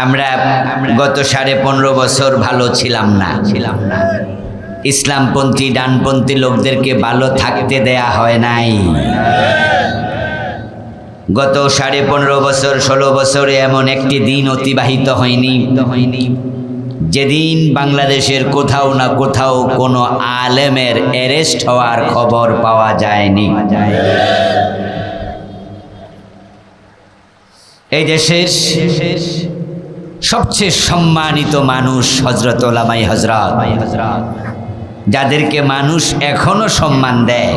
আমরা গত 15.5 বছর ভালো ছিলাম না। ইসলামপন্থী ডানপন্থী লোকদেরকে ভালো থাকতে দেয়া হয় নাই। গত 15.5 বছর 16 বছরে এমন একটি দিন অতিবাহিত হয়নি যেদিন বাংলাদেশের কোথাও না কোথাও কোনো আলেমের অ্যারেস্ট হওয়ার খবর পাওয়া যায়নি। এই দেশের সবচেয়ে সম্মানিত মানুষ হযরত ওলামায়ে হযরত, যাদেরকে মানুষ এখনো সম্মান দেয়,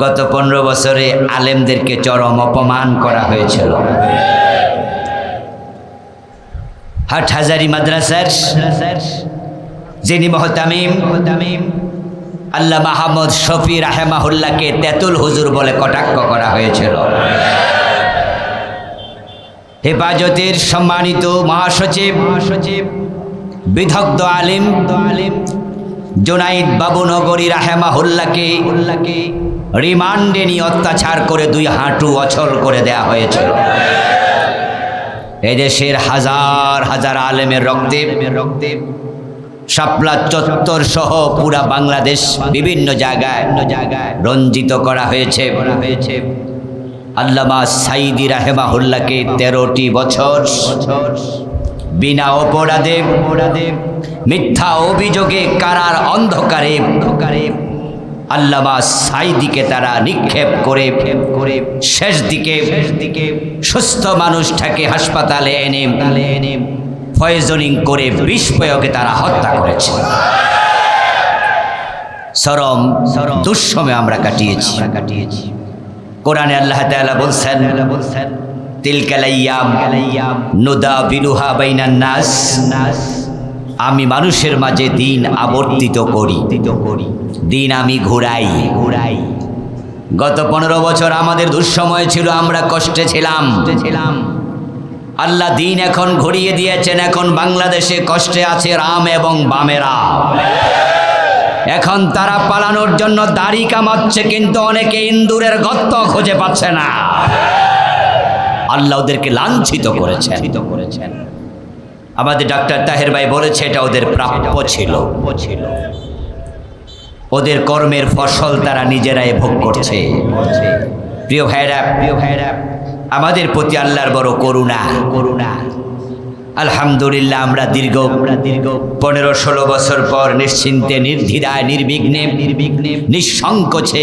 গত 15 বছরে আলেমদেরকে চরম অপমান করা হয়েছিল। হাটহাজারী মাদ্রাসার যিনি মুহতামিম আল্লাহ মাহমুদ শফি রাহেমাহুল্লাহকে তেতুল হুজুর বলে কটাক্ষ করা হয়েছিল। হেফাজতের সম্মানিত মহাসচিব বিদগ্ধ আলিম জুনাইদ বাবু নগরী রাহেমাহুল্লাহকে রিমান্ডে নিয়ে অত্যাচার করে 2 হাঁটু অচল করে দেয়া হয়েছিল। এদেশের হাজার হাজার আলেমের রক্তে শাপলা চত্বর সহ পুরা বাংলাদেশ বিভিন্ন জায়গায় রঞ্জিত করা হয়েছে। আল্লামা সাইদি রাহেমাহুল্লাহকে 13টি বছর বিনা অপরাধে মিথ্যা অভিযোগে কারার অন্ধকারে আল্লামা সাইদিকে তারা নিক্ষেপ করে শেষ দিকে সুস্থ মানুষটাকে হাসপাতালে এনে পয়জনিং করে বিষ প্রয়োগে তারা হত্যা করেছে। চরম দুঃসময় আমরা কাটিয়েছি। কোরআনে আল্লাহ তাআলা বলছেন, তিলকাল আইয়াম নুদাবিলুহা বাইনান নাস, আমি মানুষের মাঝে দিন আবর্তিত করি, দিন আমি ঘুরাই। গত 15 বছর আমাদের দুঃসময় ছিল, আমরা কষ্টে ছিলাম। আল্লাহ দিন এখন ঘুরিয়ে দিয়েছেন। এখন বাংলাদেশে কষ্টে আছে রাম এবং বামেরা। এখন তারা পালানোর জন্য দাড়ি কামাচ্ছে, কিন্তু অনেকে ইন্দুরের গর্ত খুঁজে পাচ্ছে না। আল্লাহ ওদেরকে লাঞ্ছিত করেছেন। আমাদের ডাক্তার তাহের ভাই বলেছে এটা ওদের প্রাপ্য ছিল। ওদের কর্মের ফসল তারা নিজেরাই ভোগ করছে। প্রিয় ভাইরা, আমাদের প্রতি আল্লাহর বড় করুণা। আলহামদুলিল্লাহ আমরা দীর্ঘ 15-16 বছর পর নিশ্চিন্তে নির্দ্বিধায় নির্বিঘ্নে নিঃসংকোচে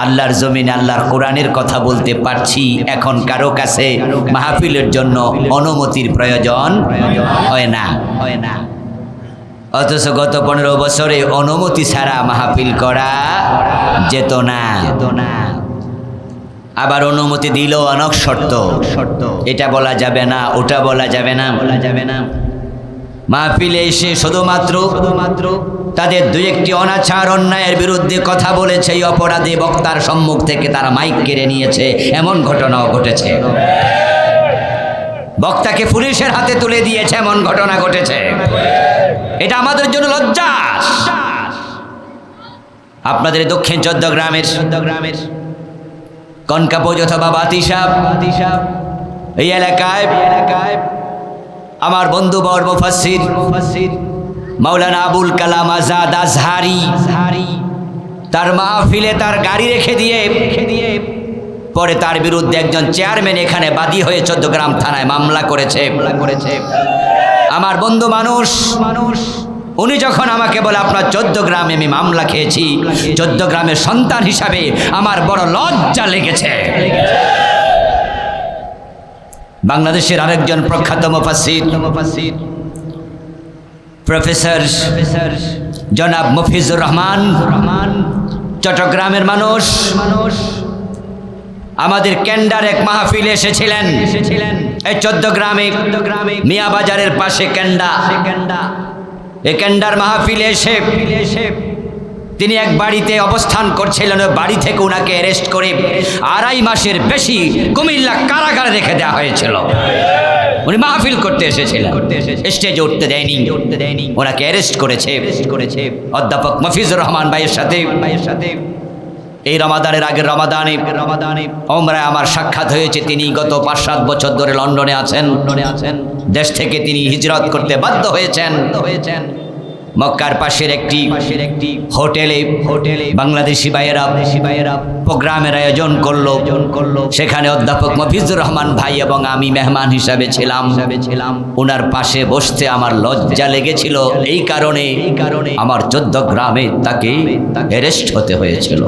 আল্লাহর জমিনে আল্লাহর কোরআনের কথা বলতে পারছি। এখন কারো কাছে মাহফিলের জন্য অনুমতির প্রয়োজন হয় না। অথচ গত 15 বছরে অনুমতি ছাড়া মাহফিল করা যেত না। আবার অনুমতি দিল অনেক শর্ত, এটা বলা যাবে না, ওটা বলা যাবে না। মাহফিলে এসে শুধুমাত্র তাদের 2-1টি অনাচার অন্যায়ের বিরুদ্ধে কথা বলেছে, এই অপরাধী বক্তার সম্মুখ থেকে তারা মাইক কেড়ে নিয়েছে, এমন ঘটনাও ঘটেছে। বক্তাকে পুলিশের হাতে তুলে দিয়েছে, এমন ঘটনা ঘটেছে। এটা আমাদের জন্য লজ্জা। আপনাদের দক্ষিণ চট্টগ্রামের কনকাপোজ অথবা বাতিসাব এই এলাকায় আমার বন্ধু বর মুফাসসির মাওলানা আবুল কালাম আজাদ আজহারি তার মাহফিলে তার গাড়ি রেখে দিয়ে পরে তার বিরুদ্ধে একজন চেয়ারম্যান এখানে বাদী হয়ে চট্টগ্রাম থানায় মামলা করেছে। আমার বন্ধু মানুষ উনি যখন আমাকে বলে আপনার চট্টগ্রামে আমি মামলা খেয়েছি, চট্টগ্রামের সন্তান হিসাবে আমার বড় লজ্জা লেগেছে। বাংলাদেশের আরেকজন প্রখ্যাত মুফাসসির প্রফেসর জনাব মফিজুর রহমান, চট্টগ্রামের মানুষ, আমাদের ক্যান্ডার এক মাহফিলে এসেছিলেন। এই চট্টগ্রামে মিয়াবাজারের পাশে ক্যান্ডা, এই ক্যান্ডার মাহফিলে এসে তিনি এক বাড়িতে অবস্থান করছিলেন। ওই বাড়ি থেকে ওনাকে অ্যারেস্ট করে 2.5 মাসের বেশি কুমিল্লা কারাগারে রেখে দেওয়া হয়েছিল। উনি মাহফিল করতে এসেছিলেন, স্টেজে উঠতে দেয়নি, ওনাকে অ্যারেস্ট করেছে অধ্যাপক মফিজুর রহমান ভাইয়ের সাথে এই রমাদানের আগের রমাদানে ওমরায় আমার সাক্ষাৎ হয়েছে। তিনি গত ৫-৭ বছর ধরে লন্ডনে আছেন। দেশ থেকে তিনি হিজরত করতে বাধ্য হয়েছেন। মক্কার পাশের একটি হোটেলে বাংলাদেশি ভাইয়েরা প্রোগ্রামের আয়োজন করলো। সেখানে অধ্যাপক মফিজুর রহমান ভাই এবং আমি মেহমান হিসাবে ছিলাম। ওনার পাশে বসতে আমার লজ্জা লেগেছিল। এই কারণে আমার 14 গ্রামে তাকে অ্যারেস্ট হতে হয়েছিল।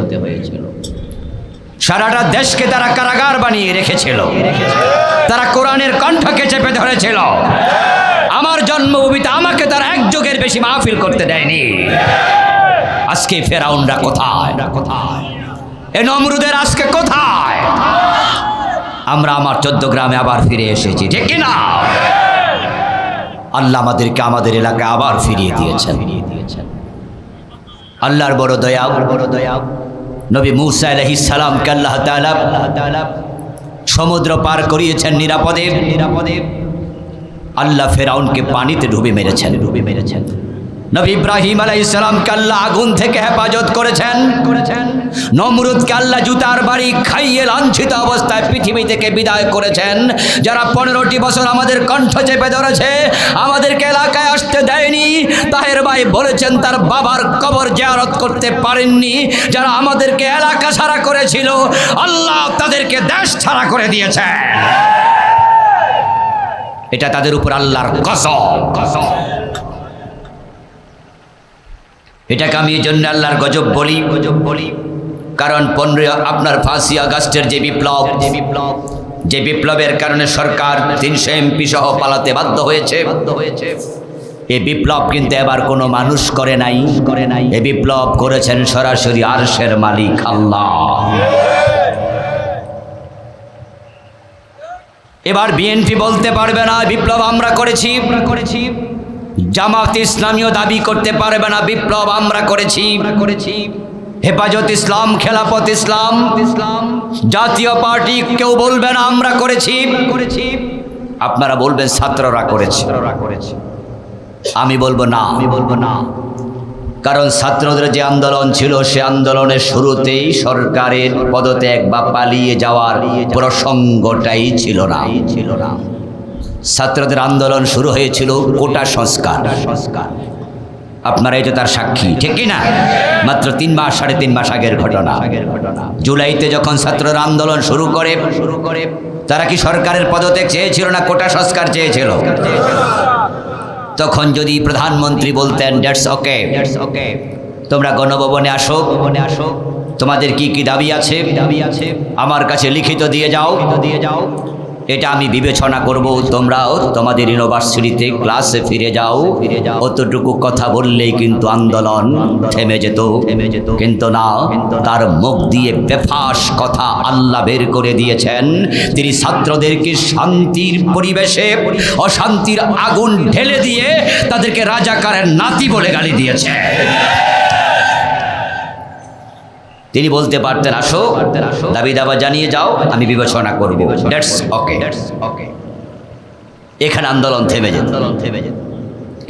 সারাটা দেশকে তারা কারাগার বানিয়ে রেখেছিল। তারা কোরআনের কণ্ঠকে চেপে ধরেছিল। আমার জন্মভূমিতে আমাকে তারা এক যুগের বেশি মাহফিল করতে দেয়নি। আজকে ফেরাউনরা কোথায়? এ নমরুদের আজকে কোথায়? আমরা আমার 14 গ্রামে আবার ফিরে এসেছি, ঠিক কিনা? আল্লাহ আমাদেরকে আমাদের এলাকায় আবার ফিরিয়ে দিয়েছেন। আল্লাহর বড় দয়া। নবী মূসা আলাইহিস সালামকে আল্লাহ তাআলা সমুদ্র পার করিয়েছেন নিরাপদে। আল্লাহ ফেরাউনকে পানিতে ডুবে মেরেছেন। নবী ইব্রাহিম আলাইহিস সালামকে আল্লাহ আগুন থেকে হেফাজত করেছেন। নমরুদকে আল্লাহ জুতার বাড়ি খাইয়ে লাঞ্ছিত অবস্থায় পৃথিবী থেকে বিদায় করেছেন। যারা 15টি বছর আমাদের কণ্ঠ চেপে ধরেছে, আমাদেরকে এলাকায় আসতে দেয়নি, তাহের ভাই বলেছেন তার বাবার কবর জিয়ারত করতে পারেননি। যারা আমাদেরকে এলাকা ছাড়া করেছিল, আল্লাহ তাদেরকে দেশ ছাড়া করে দিয়েছে। এটা তাদের উপর আল্লাহর গজব। এটাকে আমি এই জন্য আল্লাহর গজব বলি, কারণ 15 আপনার 5ই আগস্টের যে বিপ্লবের কারণে সরকার 300 MP সহ পালাতে বাধ্য হয়েছে। এই বিপ্লব কিন্তু এবার কোনো মানুষ করে নাই। এই বিপ্লব করেছেন সরাসরি আরশের মালিক আল্লাহ। এবার বিএনপি বলতে পারবে না বিপ্লব আমরা করেছি। জামাত ইসলামীও দাবি করতে পারবে না বিপ্লব আমরা করেছি। হেফাজত ইসলাম, খেলাফত ইসলাম, জাতীয় পার্টি কেউ বলবে না আমরা করেছি। আপনারা বলবেন ছাত্ররা করেছে। আমি বলবো না, কারণ ছাত্রদের যে আন্দোলন ছিল সে আন্দোলনের শুরুতেই সরকারের পদত্যাগ বা পালিয়ে যাওয়ার প্রসঙ্গটাই ছিল না। ছাত্রদের আন্দোলন শুরু হয়েছিল কোটা সংস্কার। আপনারা এটা তার সাক্ষী, ঠিক কিনা? মাত্র 3 মাস 3.5 মাস আগের ঘটনা। জুলাইতে যখন ছাত্ররা আন্দোলন শুরু করে তারা কি সরকারের পদত্যাগ চেয়েছিল না কোটা সংস্কার চেয়েছিল? তখন যদি প্রধানমন্ত্রী বলতেন দ্যাটস ওকে, তোমরা গণভবনে আসো, তোমাদের কি কি দাবি আছে আমার কাছে লিখিত দিয়ে যাও, এটা আমি বিবেচনা করব, তোমরাও তোমাদের ইউনিভার্সিটিতে ক্লাসে ফিরে যাও। অতটুকু কথা বললেই কিন্তু আন্দোলন থেমে যেত। কিন্তু না, তার মুখ দিয়ে বেফাস কথা আল্লাহ বের করে দিয়েছেন। তিনি ছাত্রদেরকে শান্তির পরিবেশে অশান্তির আগুন ঢেলে দিয়ে তাদেরকে রাজাকারের নাতি বলে গালি দিয়েছে। তিনি বলতে পারতেন আসো, দাবি দাবা জানিয়ে যাও, আমি বিবেচনা করব, দ্যাটস ওকে। এখানে আন্দোলন থেমে যেত।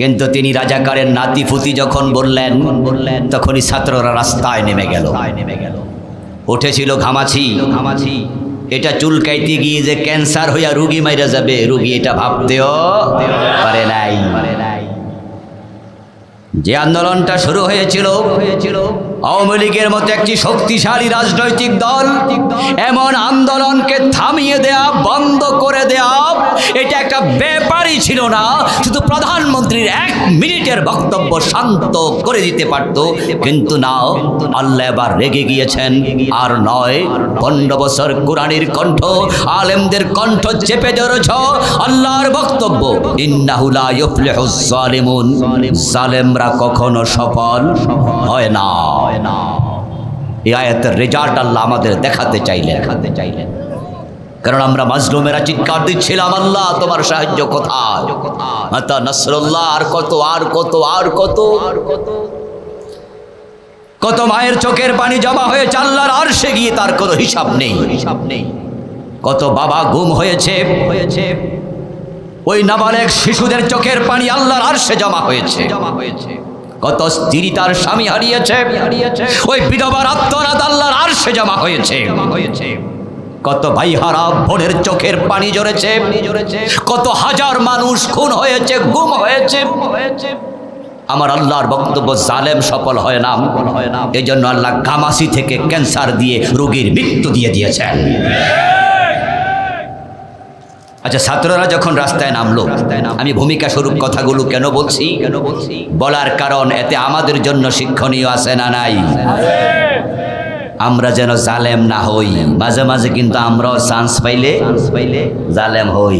কিন্তু তিনি রাজাকারের নাতিপুতি যখন বললেন তখনই ছাত্ররা রাস্তায় নেমে গেল। উঠেছিল ঘামাছি। এটা চুলকাইতে গিয়ে যে ক্যান্সার হইয়া রুগী মাইরা যাবে, রুগী এটা ভাবতেও পারে নাই। যে আন্দোলনটা শুরু হয়েছিল আওয়ামী লীগের মতো একটি শক্তিশালী রাজনৈতিক দল এমন আন্দোলনকে থামিয়ে দেয়া, বন্ধ করে দেয়া, এটা একটা ব্যাপারই ছিল না। শুধু প্রধানমন্ত্রীর 1 মিনিটের বক্তব্য শান্ত করে দিতে পারত, কিন্তু না, আল্লাহ এবার রেগে গিয়েছেন। আর নয়, 15 বছর কোরআনের কণ্ঠ, আলেমদের কণ্ঠ চেপে ধরেছ। আল্লাহর বক্তব্য ইন্নাহু লা ইউফলিহুজ জালিমুন, জালেমরা কখনো সফল হয় না। এই আয়াতের রেজাল্ট আল্লাহ আমাদের দেখাতে চাইলেন। কারণ আমরা মাজলুমেরা চিৎকার দিচ্ছিলাম, আল্লাহ তোমার সাহায্য কোথায়, মাতা নাসরুল্লাহ, আর কত আর কত আর কত কত মায়ের চোখের পানি জমা হয়েছে আল্লাহর আরশে গিয়ে, তার কোনো হিসাব নেই। কত বাবা গুম হয়েছে, ওই নাবালেগ শিশুদের চোখের পানি আল্লাহর আরশে জমা হয়েছে। কত স্ত্রী তার স্বামী হারিয়েছে, ওই বিধবার আত্মনাদ আল্লাহর আরশে জমা হয়েছে। কত ভাই হারা বোনের চোখের পানি ঝরেছে, কত হাজার মানুষ খুন হয়েছে, গুম হয়েছে। আমার আল্লাহর বক্তব্য, জালেম সফল হয় না। এই জন্য আল্লাহ ঘামাসি থেকে ক্যান্সার দিয়ে রোগীর মৃত্যু দিয়ে দিয়েছেন। আচ্ছা, ছাত্ররা যখন রাস্তায় নামলো, আমি ভূমিকা স্বরূপ কথাগুলো কেন বলছি? বলার কারণ এতে আমাদের জন্য শিক্ষণীয় আছে না নাই? আমরা যেন জালেম না হই। মাঝে মাঝে কিন্তু আমরাও চান্স পাইলে জালেম হই।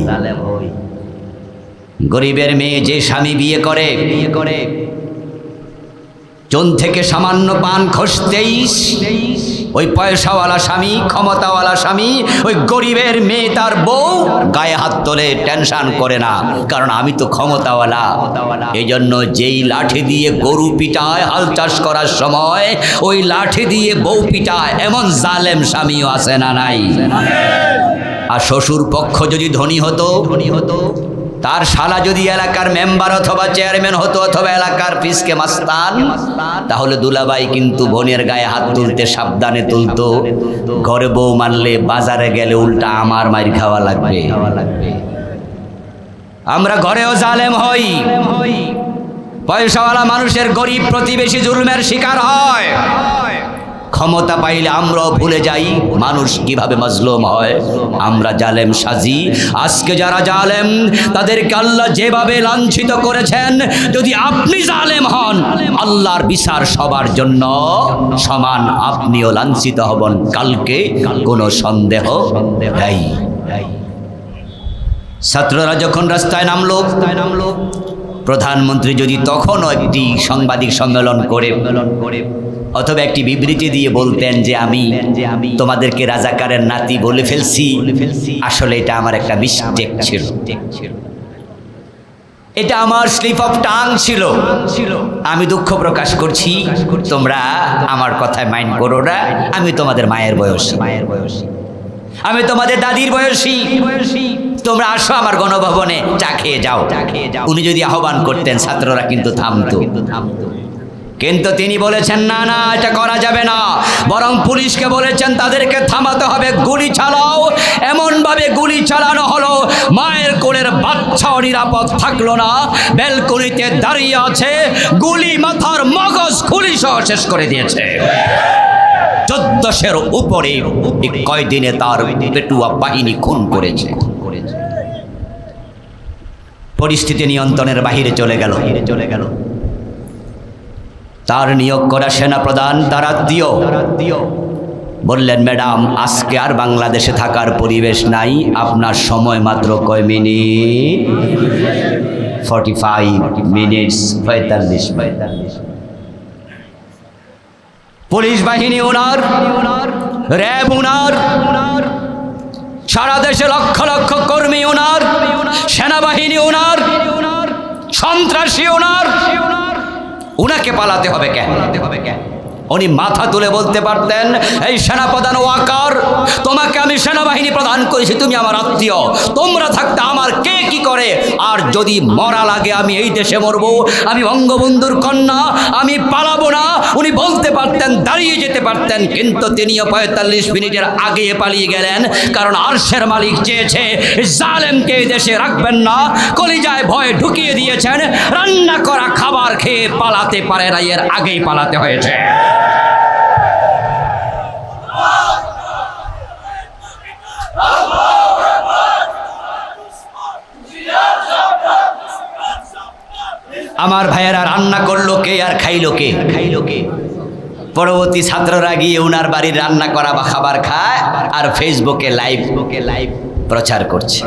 গরিবের মেয়ে যে স্বামী বিয়ে করে, চুন থেকে সামান্য পান খসতেই ওই পয়সাওয়ালা স্বামী, ক্ষমতাওয়ালা স্বামী, ওই গরিবের মেয়ে তার বউ গায়ে হাত তোলে, টেনশন করে না, কারণ আমি তো ক্ষমতাওয়ালা। এই জন্য যেই লাঠি দিয়ে গরু পিটায় হাল চাষ করার সময়, ওই লাঠি দিয়ে বউ পিটায়, এমন জালেম স্বামীও আছে না নাই? আর শ্বশুর পক্ষ যদি ধনী হতো, তার শালা যদি এলাকার মেম্বার অথবা চেয়ারম্যান হতো, অথবা এলাকার ফিসকে মাস্তান, তাহলে দুলাভাই কিন্তু বোনের গায়ে হাত তুলতে সাবধানে তুলতো। ঘরে বউ মানলে বাজারে গেলে উল্টা আমার মাইর খাওয়া লাগবে। আমরা ঘরেও জালেম হই। পয়সাওয়ালা মানুষের গরিব প্রতিবেশী জুলুমের শিকার হয়। ক্ষমতা পাইলে আমরাও ভুলে যাই মানুষ কিভাবে মজলুম হয়, আমরা জালেম সাজি। আজকে যারা জালেম তাদেরকে আল্লাহ যেভাবে লাঞ্ছিত করেছেন, যদি আপনি জালেম হন, আল্লাহর বিচার সবার জন্য সমান, আপনিও লাঞ্ছিত হবেন কালকে, কোনো সন্দেহ নেই। ছাত্ররা যখন রাস্তায় নামলো, প্রধানমন্ত্রী যদি তখনও একটি সাংবাদিক সম্মেলন করে অথবা একটি বিবৃতি দিয়ে বলতেন যে আমি তোমাদেরকে রাজাকারের নাতি বলে ফেলছি, আসলে এটা আমার একটা মিস্টেক ছিল, এটা আমার স্লিপ অফ টাং ছিল, আমি দুঃখ প্রকাশ করছি, তোমরা আমার কথায় মাইন্ড করো না, আমি তোমাদের মায়ের বয়সী, আমি তোমাদের দাদির বয়সী, তোমরা আসো আমার গণভবনে, চা খেয়ে যাও। উনি যদি আহ্বান করতেন, ছাত্ররা কিন্তু থামতো। কিন্তু তিনি বলেছেন না না, এটা করা যাবে না, বরং পুলিশকে বলেছেন তাদেরকে থামাতে হবে, গুলি চালাও। এমনভাবে গুলি চালানো হলো, মায়ের কোলের বাচ্চাও নিরাপদ থাকলো না, ব্যালকনিতে দাঁড়িয়ে আছে, গুলি মাথার মগজ খুলি সহ শেষ করে দিয়েছে। 1400-এর উপরে কয়দিনে তার পেটুয়া বাহিনী খুন করেছে। পরিস্থিতি নিয়ন্ত্রণের বাহিরে চলে গেল। তার নিয়োগ করা সেনাপ্রধান তার আত্মীয় বললেন, ম্যাডাম আজকে আর বাংলাদেশে থাকার পরিবেশ নাই, আপনার সময় মাত্র কয় মিনিট? 45 মিনিটস, 45। পুলিশ বাহিনী ওনার, র্যাব ওনার, সারা দেশে লক্ষ লক্ষ কর্মী ওনার, সেনাবাহিনী ওনার, সন্ত্রাসী ওনার, উনাকে পালাতে হবে কেন? উনি মাথা তুলে বলতে পারতেন, এই সেনাপ্রধান ওয়াকার, তোমাকে আমি সেনাবাহিনী প্রদান করেছি, তুমি আমার আত্মীয়, তোমরা থাকতে আমার কে কি করে, আর যদি মরা লাগে আমি এই দেশে মরব, আমি বঙ্গবন্ধুর কন্যা, আমি পালাবো না। উনি বলতে পারতেন, দাঁড়িয়ে যেতে পারতেন, কিন্তু তিনিও 45 মিনিটের আগে পালিয়ে গেলেন, কারণ আরশের মালিক চেয়েছে জালেমকে এই দেশে রাখবেন না, কলিজায় ভয় ঢুকিয়ে দিয়েছেন, রান্না করা খাবার খেয়ে পালাতে পারে না, এর আগেই পালাতে হয়েছে। আমার ভাইয়েরা, রান্না করলো কে আর খাইলো কে? পরবর্তী ছাত্ররা গিয়ে উনার বাড়ির রান্না করা বা খাবার খায় আর ফেসবুকে লাইভ প্রচার করছে,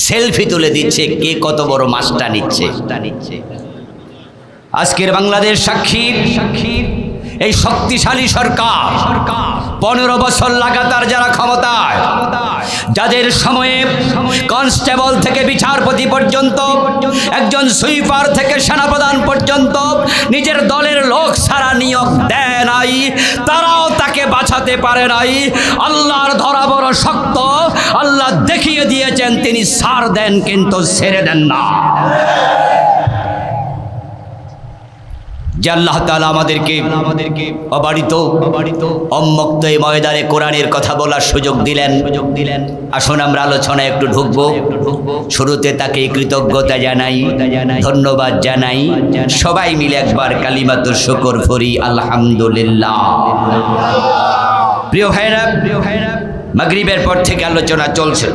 সেলফি তুলে দিচ্ছে, কে কত বড় মাছটা নিচ্ছে। আজকের বাংলাদেশ সাক্ষী এই শক্তিশালী সরকার 15 বছর লাগাতার যারা ক্ষমতায়, যাদের সময়ে কনস্টেবল থেকে বিচারপতি পর্যন্ত, একজন সুইপার থেকে সেনাপ্রধান পর্যন্ত নিজের দলের লোক ছাড়া নিয়োগ দেয় নাই, তারাও তাকে বাঁচাতে পারে নাই। আল্লাহর ধরা বড় শক্ত, আল্লাহ দেখিয়ে দিয়েছেন তিনি ছাড় দেন কিন্তু ছেড়ে দেন না। যে আল্লাহ তাআলা আমাদেরকে অবারিত উন্মুক্ত এই ময়দানে কোরআনের কথা বলার সুযোগ দিলেন। আসুন আমরা আলোচনায় একটু ঢুকবো। শুরুতে তাকে কৃতজ্ঞতা জানাই, ধন্যবাদ জানাই। সবাই মিলে একবার কালিমাতুর শুকর পড়ি, আলহামদুলিল্লাহ। প্রিয় ভাইরা, মাগরিবের পর থেকে আলোচনা চলছে,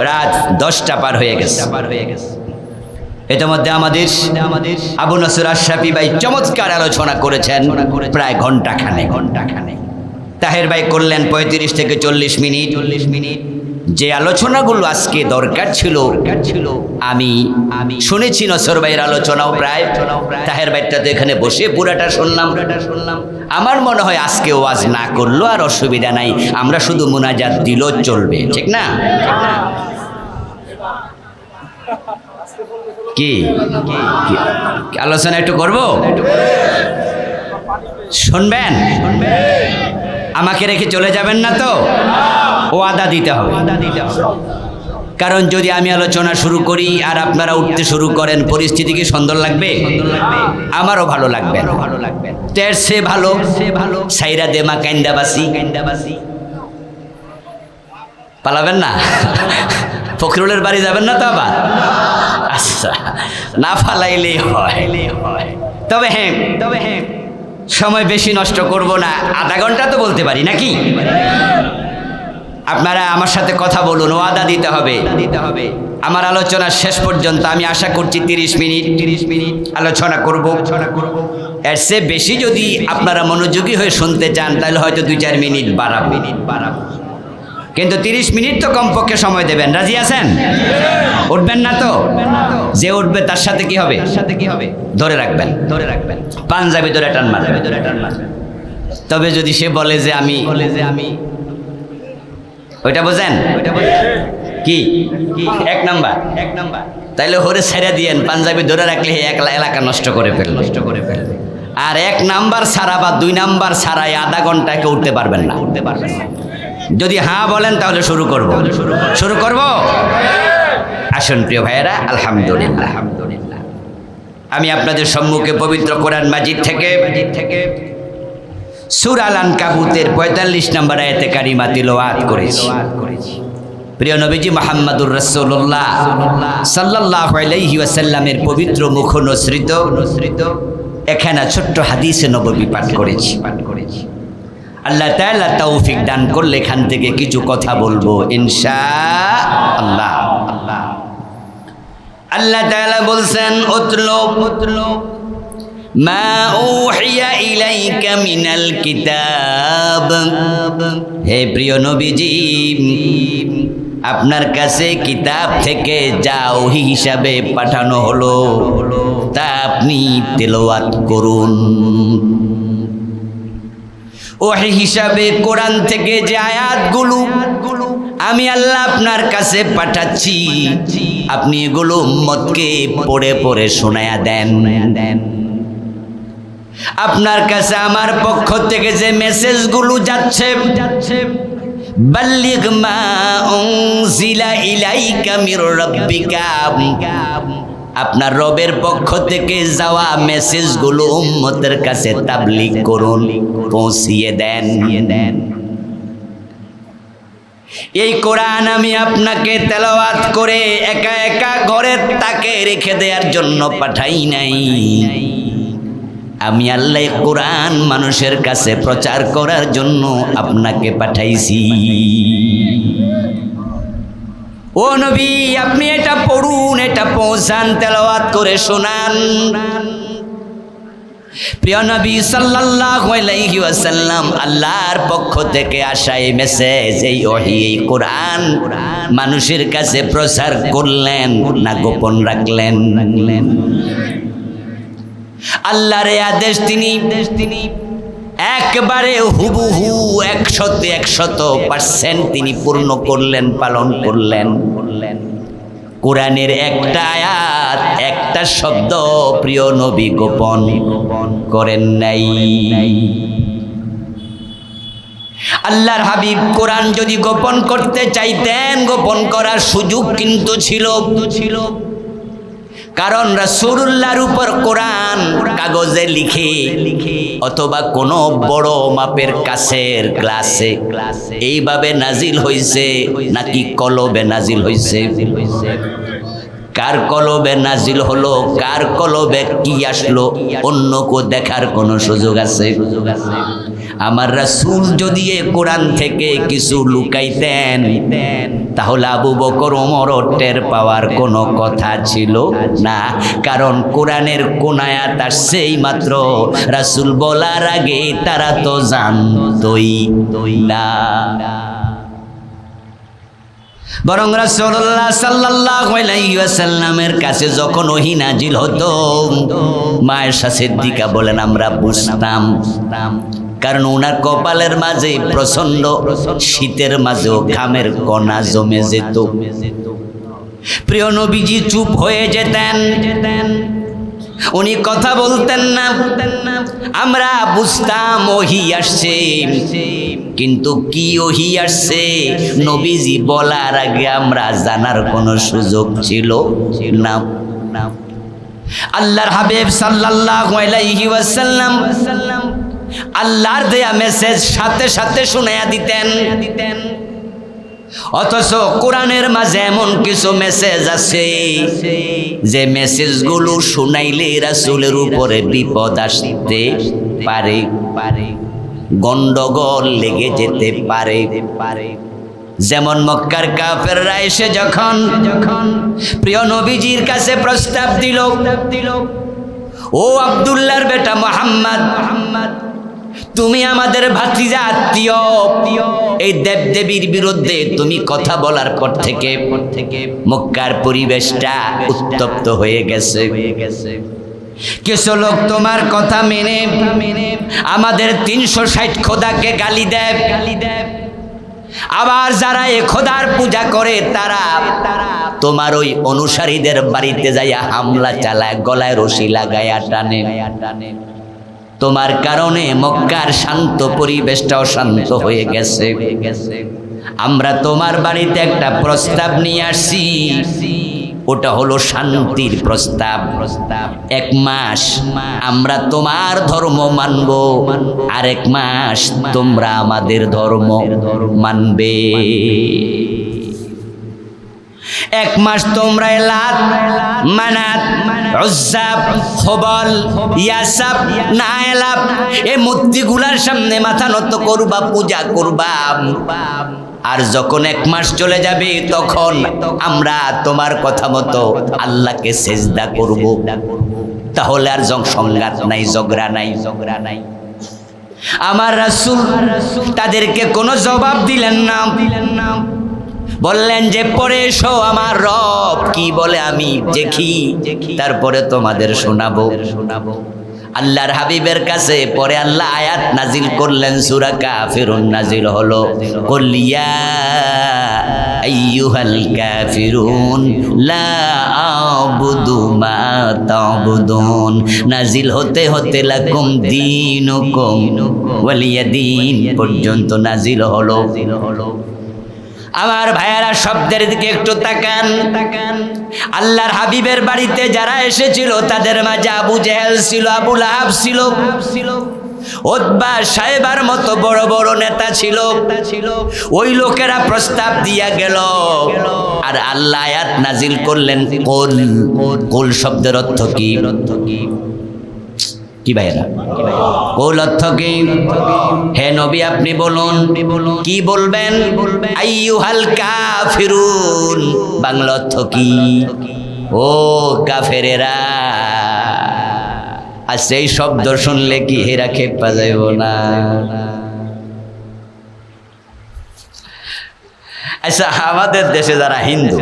রাত 10টা পার হয়ে গেছে। ইতিমধ্যে আমাদের আবু নসর আশরাফি ভাই চমৎকার আলোচনা করেছেন প্রায় ঘন্টাখানেক। তাহের ভাই করলেন 35 থেকে 40 মিনিট। যে আলোচনাগুলো আজকে দরকার ছিল আমি শুনেছি নসর ভাইয়ের আলোচনাও প্রায়, তাহের ভাইটা তো এখানে বসে পুরাটা শুনলাম। আমার মনে হয় আজকে ওয়াজ না করলো আর অসুবিধা নাই, আমরা শুধু মুনাজাত দিলেও চলবে, ঠিক না? কি আলোচনা একটু করব? শুনবেন? আমাকে রেখে চলে যাবেন না তো? ওয়াদা দিতে হবে। কারণ যদি আমি আলোচনা শুরু করি আর আপনারা উঠতে শুরু করেন, পরিস্থিতি কি সুন্দর লাগবে? আমারও ভালো লাগবে। তের সে ভালো সাইরা দেমা কাইন্দাবাসি পালাবেন না। ফখরুলের বাড়ি যাবেন না তো আবার? আচ্ছা, না ফালাইলেই হয়। তবে হ্যাঁ, সময় বেশি নষ্ট করব না, আধা ঘন্টা তো বলতে পারি নাকি? আপনারা আমার সাথে কথা বলুন, ওয়াদা দিতে হবে। আমার আলোচনা শেষ পর্যন্ত আমি আশা করছি 30 মিনিট আলোচনা করব। এর চেয়ে বেশি যদি আপনারা মনোযোগী হয়ে শুনতে চান তাহলে হয়তো 2-4 মিনিট বাড়াবো। কিন্তু 30 মিনিট তো কমপক্ষে সময় দেবেন। রাজি আছেন? উঠবেন না তো? যে উঠবে তার সাথে কি হবে? ধরে রাখবেন, পাঞ্জাবি ধরে টান মারবেন। তবে যদি সে বলে যে আমি ওইটা বোঝেন কি এক নাম্বার, তাইলে হরে ছেড়ে দিয়েন। পাঞ্জাবি ধরে রাখলে এলাকা নষ্ট করে ফেলবে। আর 1 নাম্বার ছাড়া বা 2 নাম্বার ছাড়াই আধা ঘন্টাকে উঠতে পারবেন না। যদি হ্যাঁ বলেন তাহলে শুরু করব। আসুন প্রিয় ভাইয়েরা, আলহামদুলিল্লাহ। আমি আপনাদের সম্মুখে পবিত্র কোরআন মাজিদ থেকে সূরা আল আনকাবুতের 45 নম্বর আয়াতে কারিমা তিলাওয়াত করেছি। প্রিয় নবীজি মুহাম্মদুর রাসূলুল্লাহ সাল্লাল্লাহু আলাইহি ওয়াসাল্লামের পবিত্র মুখ নসৃত এখানে ছোট্ট হাদিসে নববী পাঠ করেছি। আল্লাহ তাআলা তৌফিক দান করলে এখান থেকে কিছু কথা বলবো ইনশাআল্লাহ। আল্লাহ তাআলা বলছেন, উতলু মা উহিয়া ইলাইকা মিনাল কিতাব। হে প্রিয় নবীজি, আপনার কাছে কিতাব থেকে যা ওহী হিসাবে পাঠানো হলো তা আপনি তেলাওয়াত করুন। ওহী হিসাবে কোরআন থেকে যে আয়াতগুলো আমি আল্লাহ আপনার কাছে পাঠাচ্ছি, আপনি এগুলো উম্মতকে পড়ে পড়ে শোনায়া দেন। আপনার কাছে আমার পক্ষ থেকে যে মেসেজগুলো যাচ্ছে, বাল্লিগ মা উনজিলা ইলাইকা মির রাব্বিকা, আপনার রবের পক্ষ থেকে যাওয়া মেসেজগুলো উম্মতের কাছে তাবলীগ করুন, পৌঁছিয়ে দেন। এই কোরআন আমি আপনাকে তেলাওয়াত করে একা একা ঘরের তাকে রেখে দেওয়ার জন্য পাঠাই নাই। আমি আল্লাহ কোরআন মানুষের কাছে প্রচার করার জন্য আপনাকে পাঠাইছি। ও নবী, আপনি এটা পড়ুন, এটা পৌঁছান, তেলাওয়াত করে শোনান। প্রিয় নবী সাল্লাল্লাহু আলাইহি ওয়াসাল্লাম আল্লাহর পক্ষ থেকে আসা এই মেসেজ, এই ওহী, এই কোরআন মানুষের কাছে প্রচার করলেন না গোপন রাখলেন? আল্লাহর আদেশ তিনি একবারে হুবহু 100% তিনি পূর্ণ করলেন, পালন করলেন। কোরআনের একটা আয়াত, একটা শব্দ প্রিয় নবী গোপন করেন নাই। আল্লাহর হাবিব কোরআন যদি গোপন করতে চাইতেন, গোপন করার সুযোগ কিন্তু ছিল। কারণ রাসূলুল্লাহর উপর কোরআন কাগজে লিখে অথবা কোনো বড় মাপের কাছের গ্লাসে এইভাবে নাজিল হইছে নাকি কলবে নাজিল হইছে? কার কলবে নাজিল হলো, কার কলবে কি আসলো, অন্য কেউ দেখার কোনো সুযোগ আছে? আমার রাসূল যদি এ কোরআন থেকে কিছু লুকাইতেন তাহলে আবু বকর ওমর টের পাওয়ার কোনো কথা ছিল না। কারণ কোরআনের কোন আয়াত আসছেই মাত্র রাসূল বলার আগে তারা তো জানতই না। বরং রাসূলুল্লাহ সাল্লাল্লাহু আলাইহি ওয়াসাল্লামের কাছে যখন ওহী নাজিল হতো মায়েশা সিদ্দিকা বলেন আমরা বুঝতাম, কারণ ওনার কপালের মাঝে প্রচন্ড শীতের মাঝেও ঘামের কণা জমে যেত। প্রিয় নবীজি চুপ হয়ে যেতেন, উনি কথা বলতেন না। আমরা বুঝতাম ওহী আসছে, কিন্তু কি ওহী আসছে নবীজি বলার আগে আমরা জানার কোনো সুযোগ ছিল না। আল্লাহর হাবিব সাল্লাল্লাহু আলাইহি ওয়াসাল্লাম আল্লাহর দেয়া মেসেজ সাথে সাথে শুনাইয়া দিতেন। অথচ কোরআনের মাঝে এমন কিছু মেসেজ আছে যে মেসেজগুলো শুনাইলে রাসূলের উপরে বিপদ আসতে পারে, গন্ডগোল লেগে যেতে পারে। যেমন মক্কার কাফেররা এসে যখন প্রিয় নবীজির কাছে প্রস্তাব দিল, ও আব্দুল্লাহর বেটা মুহাম্মদ, তুমি আমাদের ভাতিজা আত্মীয়, এই দেবদেবীর বিরুদ্ধে তুমি কথা বলার পর থেকে মক্কার পরিবেশটা উত্তপ্ত হয়ে গেছে। কিছু লোক তোমার কথা মেনে আমাদের 360 খোদাকে গালি দেয়, আবার যারা এ খোদার পূজা করে তারা তোমার ওই অনুসারীদের বাড়িতে যাইয়া হামলা চালায়, গলায় রশি লাগাইয়া টানে। তোমার কারণে মক্কার শান্ত পরিবেশটাও শান্ত হয়ে গেছে। আমরা তোমার বাড়িতে একটা প্রস্তাব নিয়ে আসছি, ওটা হলো শান্তির প্রস্তাব। 1 মাস আমরা তোমার ধর্ম মানব, আর 1 মাস তোমরা আমাদের ধর্ম মানবে। 1 মাস তোমরা লাত, মানাত, উজ্জা, হুবল, ইয়াসাব, নায়লাব এই মূর্তিগুলার সামনে মাথা নত করবা, পূজা করবা। আর যখন 1 মাস চলে যাবে তখন আমরা তোমার কথা মতো আল্লাহকে সেজদা করব। তাহলে আর সংঘাত নাই, ঝগড়া নাই। আমার রাসূল তাদেরকে কোনো জবাব দিলেন না, বললেন যে পরে এসো, আমার রব কি বলে আমি দেখি, তারপরে তোমাদের শোনাবো। আল্লাহর হাবিবের কাছে পরে আল্লাহ আয়াত নাজিল করলেন, সূরা কাফিরুন নাজিল হলো, কুল ইয়া আইয়ুহাল কাফিরুন লা আ'বুদু মা তা'বুদুন, নাজিল হতে হতে লাকুম দীনুকুম ওয়ালিয়াদিন পর্যন্ত নাজিল হলো। আমার ভাইয়ারা শব্দের দিকে একটু তাকান। আল্লাহর হাবিবের বাড়িতে যারা এসেছিল তাদের মাঝে আবু জেহেল ছিল, আবু লাহাব ছিল, উতবা সাহেবার মতো বড় বড় নেতা ছিল। ওই লোকেরা প্রস্তাব দিয়া গেল, আর আল্লাহ আয়াত নাজিল করলেন কুল। কুল শব্দের অর্থ কি? কি ভাইরা কুল অর্থ কি? হে নবী আপনি বলুন, কি বলবেন? আইয়ুহাল কাফিরুন বাংলা অর্থ কি? ও কাফেরেরা। আর সেই শব্দ শুনলে কি হেরা খেপা যাইব না? আচ্ছা, আমাদের দেশে যারা হিন্দু,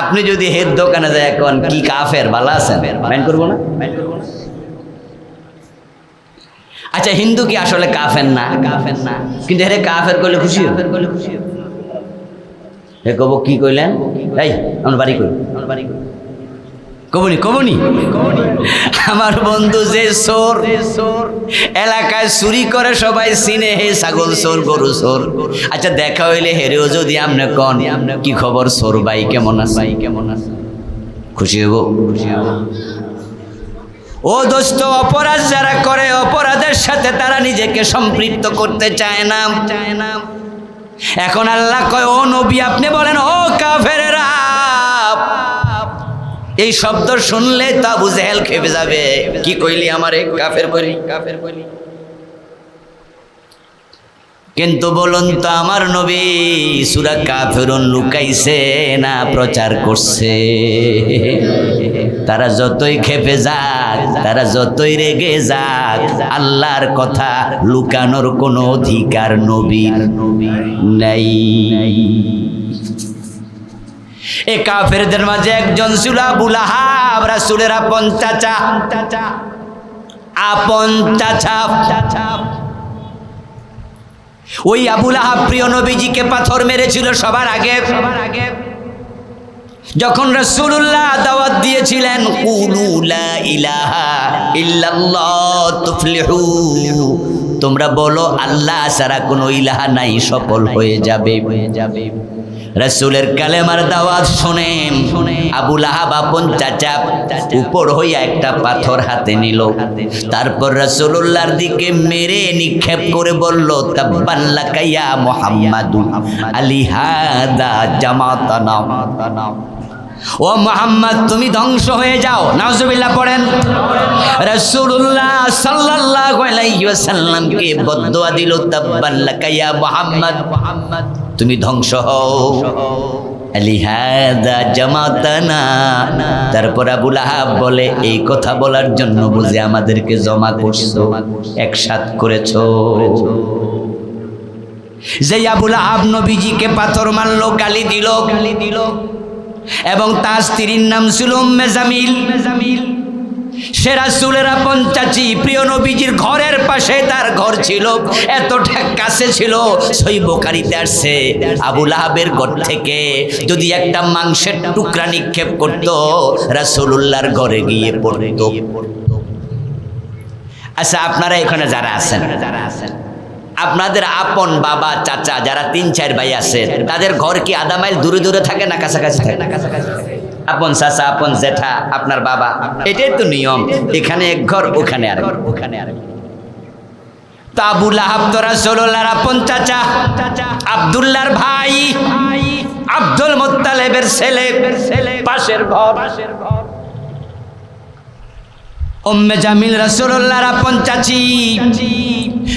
আপনি যদি হের দোকানে যায় এখন কি কাফের ভালো আছেন মাইন্ড করবো না? আচ্ছা, হিন্দু কি আসলে কাফের না? কিন্তু হেরে কাফের করলে খুশি হবে। হে কব কি কইলেন? এই আমার বাড়ি কই? কবনি আমার বন্ধু যে চোর, এলাকায় চুরি করে সবাই চিনে, হে ছাগল চোর, গরু চোর। আচ্ছা, দেখা হইলে হেরেও যদি আপনি কন কি খবর চোর ভাই, কেমন আছে? খুশি হব, খুশি হব। ও দোস্ত, অপরাধ যারা করে অপরাধের সাথে তারা নিজেকে সম্পৃক্ত করতে চায় না। এখন আল্লাহ কয়, ও নবী আপনি বলেন, ও কাফেরেরা, এই শব্দ শুনলে তা আবু জেহেল খেপে যাবে, কি কইলি আমারে কাফের কইলি, কাফের কইলি। কিন্তু বলুন তো আমার নবী সূরা কাফিরুন লুকাইছে না প্রচার করছে? তারা যতই খেপে যাক, তারা যতই রেগে যাক, আল্লাহর কথা লুকানোর কোনো অধিকার নবীর নাই। এ কাফেরদের মাঝে একজন ছিল আবু লাহাব, রাসূলের আপন চাচা, আপন চাচা। ওই আবু লাহাব প্রিয় নবীজিকে পাথর মেরেছিল সবার আগে। যখন রাসূলুল্লাহ দাওয়াত দিয়েছিলেন, কুলু লা ইলাহা ইল্লাল্লাহ তুফলিহু, তোমরা বলো আল্লাহ ছাড়া কোনো ইলাহা নাই, সফল হয়ে যাবে। রাসূলের কালেমার দাওয়াত শুনে আবু লাহাব আপন চাচা উপর হইয়া একটা পাথর হাতে নিল, তারপর রাসূলুল্লাহর দিকে মেরে নিক্ষেপ করে বলল, তাব্বান লাকা ইয়া মুহাম্মাদু আলিহাদা জামাতানা। ও মুহাম্মদ, তুমি ধ্বংস হয়ে যাও। নাউজুবিল্লাহ পড়েন। রাসূলুল্লাহ সাল্লাল্লাহু আলাইহি ওয়াসাল্লামকে বদদুয়া দিল, তাব্বান লাকা ইয়া মুহাম্মদ, তুমি ধ্বংস হও, আলিহাদা জামাতানা। তারপর আবু লাহাব বলে, এই কথা বলার জন্য বুঝে আমাদেরকে জমা করছো, একসাথ করেছো। যে আবু লাহাব নবীজিকে পাথর মারলো, গালি দিল, এবং তার স্ত্রীর নাম ছিল উম্মে জামিল। সে রাসূলের আপন চাচি, প্রিয় নবীজির ঘরের পাশে তার ঘর ছিল, এতটা কাছে ছিল। সহিহ বুখারীতে আসছে, আবু লাহাবের ঘর থেকে যদি একটা মাংসের টুকরা নিক্ষেপ করত, রাসূলুল্লাহর ঘরে গিয়ে পড়ত। আচ্ছা, আপনারা এখানে যারা আছেন, আপনাদের আপন বাবা চাচা যারা 3-4 ভাই আছে, তাদের ঘর কি আধা মাইল দূরে দূরে থাকে না কাছাকাছি থাকে? আপন চাচা, আপন জেঠা, আপনার বাবা, এটাই তো নিয়ম। এখানে এক ঘর, ওখানে আরেক, ওখানে আরেক। তো আবু লাহাব তো রাসূলুল্লাহর আপন চাচা, আব্দুল্লাহর ভাই, আব্দুল মুত্তালিবের ছেলে, পাশের ঘর। উম্মে জামিল রাসূলুল্লাহর আপন চাচি,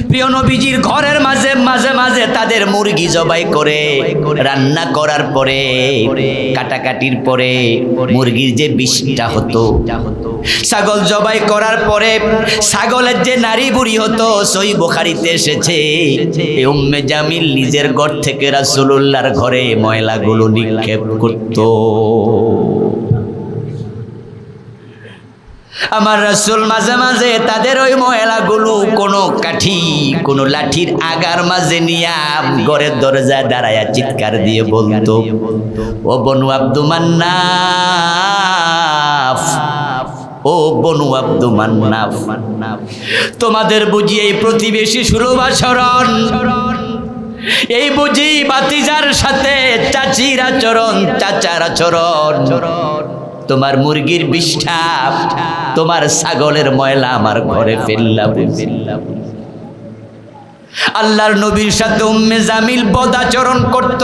প্রিয় নবীজির ঘরের মাঝে মাঝে মাঝে তাদের মুরগি জবাই করে রান্না করার পরে, কাটাকাটির পরে মুরগির যে বিষটা হতো, ছাগল জবাই করার পরে ছাগলের যে নাড়ি বুড়ি হতো, সহিহ বুখারীতে এসেছে, উম্মে জামিল নিজের ঘর থেকে রাসূলুল্লাহর ঘরে ময়লাগুলো নিক্ষেপ করত। আমার রাসূল মাঝে মাঝে তাদের ওই ময়লাগুলো কোনো কাঠি, কোনো লাঠির আগার মাঝে নিয়া ঘরের দরজায় দাঁড়ায়া চিৎকার দিয়ে বলতো, ও বনু আব্দু মান্নাফ, ও বনু আব্দু মান্নাফ, তোমাদের বুঝি এই প্রতিবেশী সুলভ আচরণ, এই বুঝি বাতিজার সাথে চাচির আচরণ, চাচার আচরণ, তোমার মুরগির বিষ্ঠা, তোমার ছাগলের ময়লা আমার ঘরে ফেললাম। আল্লাহর নবীর সাথে উম্মে জামিল বদাচরণ করত,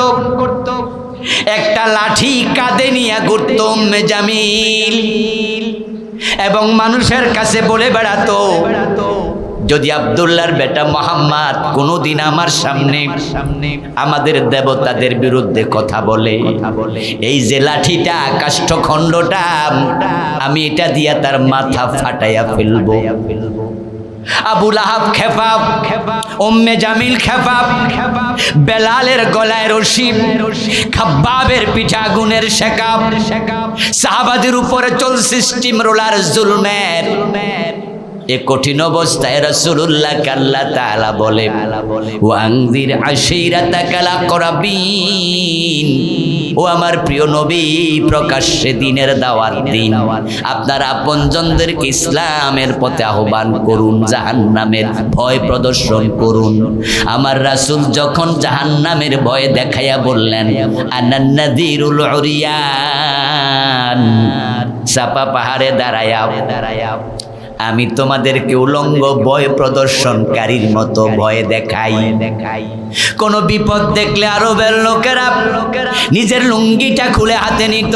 একটা লাঠি কাঁধে নিয়ে ঘুরত উম্মে জামিল, এবং মানুষের কাছে বলে বেড়াতো, যদি আব্দুল্লাহর বেটা মুহাম্মদ কোনোদিন আমার সামনে আমাদের দেবতাদের বিরুদ্ধে কথা বলে, এই যে লাঠিটা, কাষ্ঠখণ্ডটা, আমি এটা দিয়া তার মাথা ফাটাইয়া ফেলবো। আবু লাহাব খেপাব, উম্মে জামিল খেপাব, বেলালের গলায় রশি, খাব্বাবের পিঠে আগুনের শেকাব, সাহাবাদের উপরে চলছে স্টিম রোলার জুলমের। এ কঠিন অবস্থায় রাসূলুল্লাহকে আল্লাহ তাআলা বলে, ওয়ানজির আশীরাতাকাল আকরাবিন, ও আমার প্রিয় নবী, প্রকাশ্যে দিনের দাওয়াত দিন, আপনার আপনজনদেরকে ইসলামের পথে আহ্বান করুন, জাহান্নামের ভয় প্রদর্শন করুন। আমার রাসূল যখন জাহান্নামের ভয় দেখাইয়া বললেন, আনান নাযিরুল উরিয়ান, চাপা পাহাড়ে দাঁড়ায়াও আমি তোমাদেরকে উলঙ্গ ভয় প্রদর্শনকারীর মতো ভয় দেখাই। কোন বিপদ দেখলে আরবের লোকেরা নিজের লুঙ্গিটা খুলে হাতে নিত,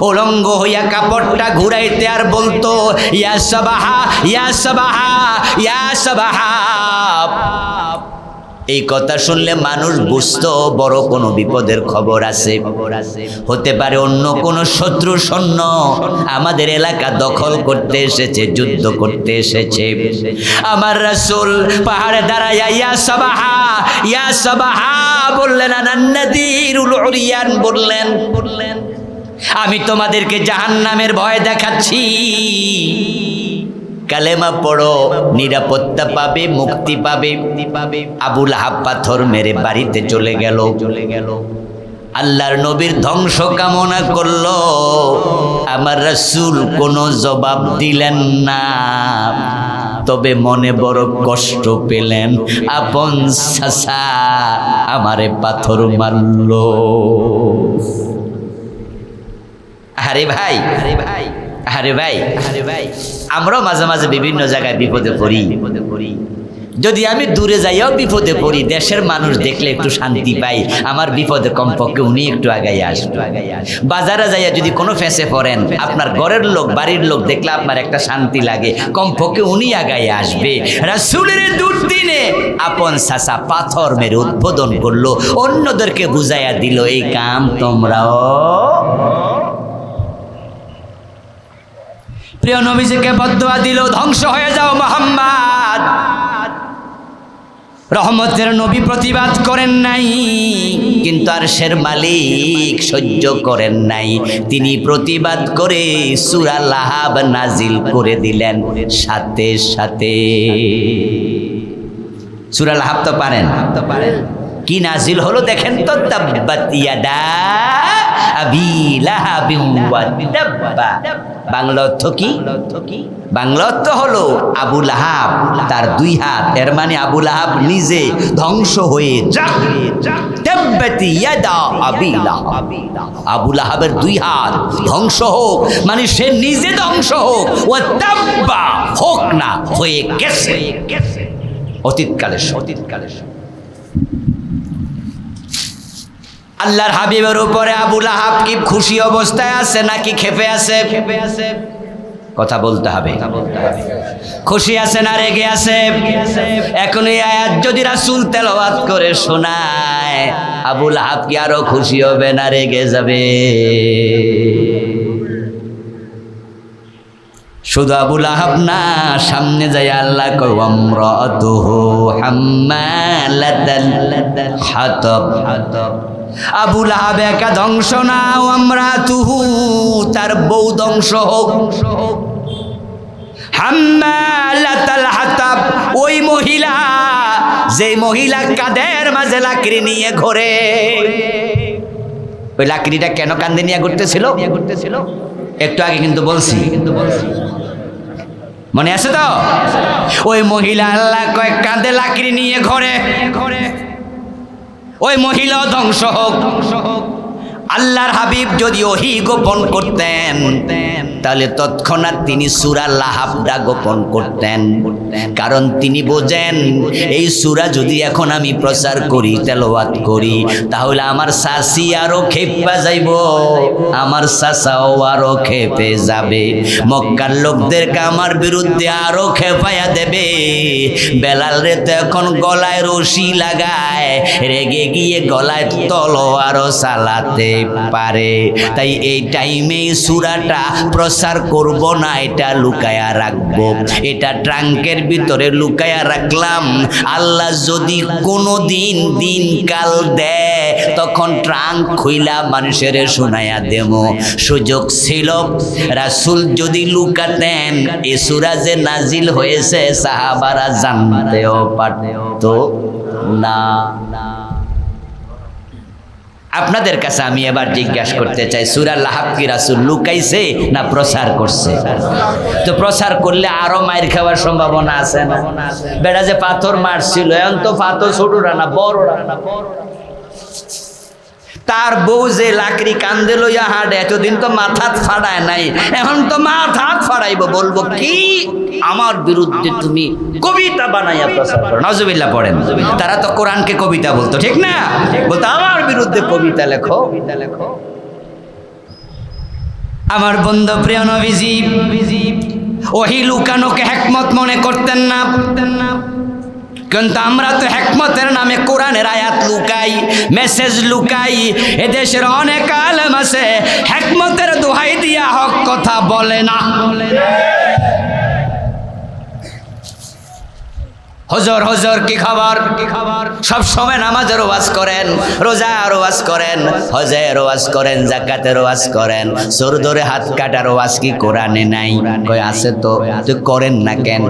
উলঙ্গ হইয়া কাপড়টা ঘুরাইতে আর বলতো ইয়া সাবাহা ইয়া সাবাহা ইয়া সাবাহা। এই কথা শুনলে মানুষ বুঝতো বড় কোনো বিপদের খবর আছে, হতে পারে অন্য কোনো শত্রু সৈন্য আমাদের এলাকা দখল করতে এসেছে, যুদ্ধ করতে এসেছে। আমার রাসূল পাহাড়ে দাঁড়াইয়া ইয়া সাবাহা ইয়া সাবাহা বললেন, আনান্নাদিরুল উরিয়ান বললেন, আমি তোমাদেরকে জাহান্নামের ভয় দেখাচ্ছি, কালেমা পড়ো, নিরাপত্তা পাবে, মুক্তি পাবে। আবু লাহাব পাথর মেরে বাড়িতে চলে গেল। আল্লাহর নবীর ধ্বংস কামনা করলো, আমার রাসূল কোনো জবাব দিলেন না, তবে মনে বড় কষ্ট পেলেন, আপন চাচা আমারে পাথর মারলো। আরে ভাই আমরাও মাঝে মাঝে বিভিন্ন জায়গায় বিপদে পড়ি। যদি আমি দূরে যাইও বিপদে পড়ি, দেশের মানুষ দেখলে একটু শান্তি পাই, আমার বিপদে কমপক্ষে উনি একটু আগাই আসবে। বাজারে যাইয়া যদি কোনো ফেঁসে পড়েন, আপনার ঘরের লোক বাড়ির লোক দেখলে আপনার একটা শান্তি লাগে, কমপক্ষে উনি আগাই আসবে। রাসূলের দুর্দিনে আপন চাচা পাথর মেরে উদ্বোধন করলো, অন্যদেরকে বুঝাইয়া দিল এই কাম তোমরাও। প্রিয় নবীজিকে বদদুয়া দিল, ধ্বংস হয়ে যাও মুহাম্মদ। রহমতের নবী প্রতিবাদ করেন নাই, কিন্তু আরশের মালিক সহ্য করেন নাই, তিনি প্রতিবাদ করে সূরা লাহাব নাজিল করে দিলেন সাথে সাথে। সূরা লাহাব তো পারেন? কি নাজিল হলো দেখেন তো, তাব্বাত ইয়াদা আবি লাহাবিন ওয়া তাব্বা। বাংলা অর্থ কি? বাংলা অর্থ হলো আবু লাহাব তার দুই হাত, এর মানে আবু লাহাব নিজে ধ্বংস হয়ে যাক। তাব্বাত ইয়াদা আবি লাহাব, আবু লাহাবের দুই হাত ধ্বংস হোক, মানে সে নিজে ধ্বংস হোক, ওয়া তাব্বা হোক না, হয়ে গেছে অতীতকালে। আল্লাহর হাবিবের উপরে আবু লাহাব কি খুশি অবস্থায় আছে নাকি খেপে আছে? কথা বলতে হবে। খুশি আছে না রেগে আছে? এখন এই আয়াত যদি রাসূল তেলাওয়াত করে শোনায়, আবু লাহাব কি আরো খুশি হবে না রেগে যাবে? শুধু আবু লাহাব না, সামনে যায় আল্লাহ কয় ওয়ামরাতুহু হাম্মালাতাল হাতাব। আবু লাহাব একা ধ্বংস না, ওয়ামরাতুহু তার বউ ধ্বংস হোক। হাম্মালাতাল হাতাব ওই মহিলা, যে মহিলা কাঁধের মাঝে লাকড়ি নিয়ে ঘোরে। ওই লাকড়িটা কেন কাঁধে নিয়ে ঘুরতেছিল? একটু আগে কিন্তু বলছি, মনে আছে তো? ওই মহিলা আল্লাহ কয় কাঁধে লাকড়ি নিয়ে ঘোরে, ওই মহিলা ধ্বংস হোক। আল্লাহর হাবিব যদি ওহী গোপন করতেন, তাহলে তৎক্ষণাৎ তিনি সূরা লাহাবটা গোপন করতেন, কারণ তিনি বোঝেন এই সূরা যদি এখন আমি প্রচার করি, তেলাওয়াত করি, তাহলে আমার শাশি আরো খেপা যাইব, আমার চাচাও আরো খেপে যাবে, মক্কার লোকদেরকে আমার বিরুদ্ধে আরো খেপাইয়া দেবে। বেলাল রে তো এখন গলায় রশি লাগায়, রেগে গিয়ে গলায় তলোয়ারও চালাতে পারে। তাই এই টাইমে সূরাটা প্রচার করব না, এটা লুকায়া রাখবো, এটা ট্রাঙ্কের ভিতরে লুকায়া রাখলাম। আল্লাহ যদি কোনো দিন কাল দেয়, তখন ট্রাঙ্ক খুইলা মানুষের শোনায়া দেব। সুযোগ ছিল, রাসূল যদি লুকাতেন এ সূরা যে নাজিল হয়েছে সাহাবারা জানতেও পারতো না। আপনাদের কাছে আমি এবার জিজ্ঞাসা করতে চাই, সূরা লাহাব কি রাসূল লুকাইছে না প্রচার করছে? তো প্রচার করলে আরো মাইর খাওয়ার সম্ভাবনা আছে না? বেড়া যে পাথর মারছিল, এখন তো পাথর ছোটরা না বড়রা। তার বউ যে লাকড়ি কান্দে লইয়া হাঁটে, এতদিন তো মাথাত ফাড়ায় নাই, এখন তো মাথাত ফাড়াইব, বলবো কি আমার বিরুদ্ধে তুমি কবিতা বানাইয়া প্রচার করো। নাউজুবিল্লাহ পড়েন। তারা তো কোরআনকে কবিতা বলতো, ঠিক না? বলতো আমার বিরুদ্ধে কবিতা লেখো। আমার বন্ধু প্রিয় নবীজি ওহি লুকানোকে হিকমত মনে করতেন না, কিন্তু আমরা তো হিকমতের নামে কোরআনের আয়াত লুকাই, মেসেজ লুকাই। এদেশের অনেক আলেম আছে হিকমতের দোহাই দিয়া হক কথা বলে না। হুজুর হুজুর কি খবর, কি খবর? সব সময় নামাজের ওয়াজ করেন, রোজার ওয়াজ করেন, হজের ওয়াজ করেন, যাকাতের ওয়াজ করেন, চোর ধরে হাত কাটার ওয়াজ কি কোরআনে নাই? কই আছে তো, তুই করেন না কেন?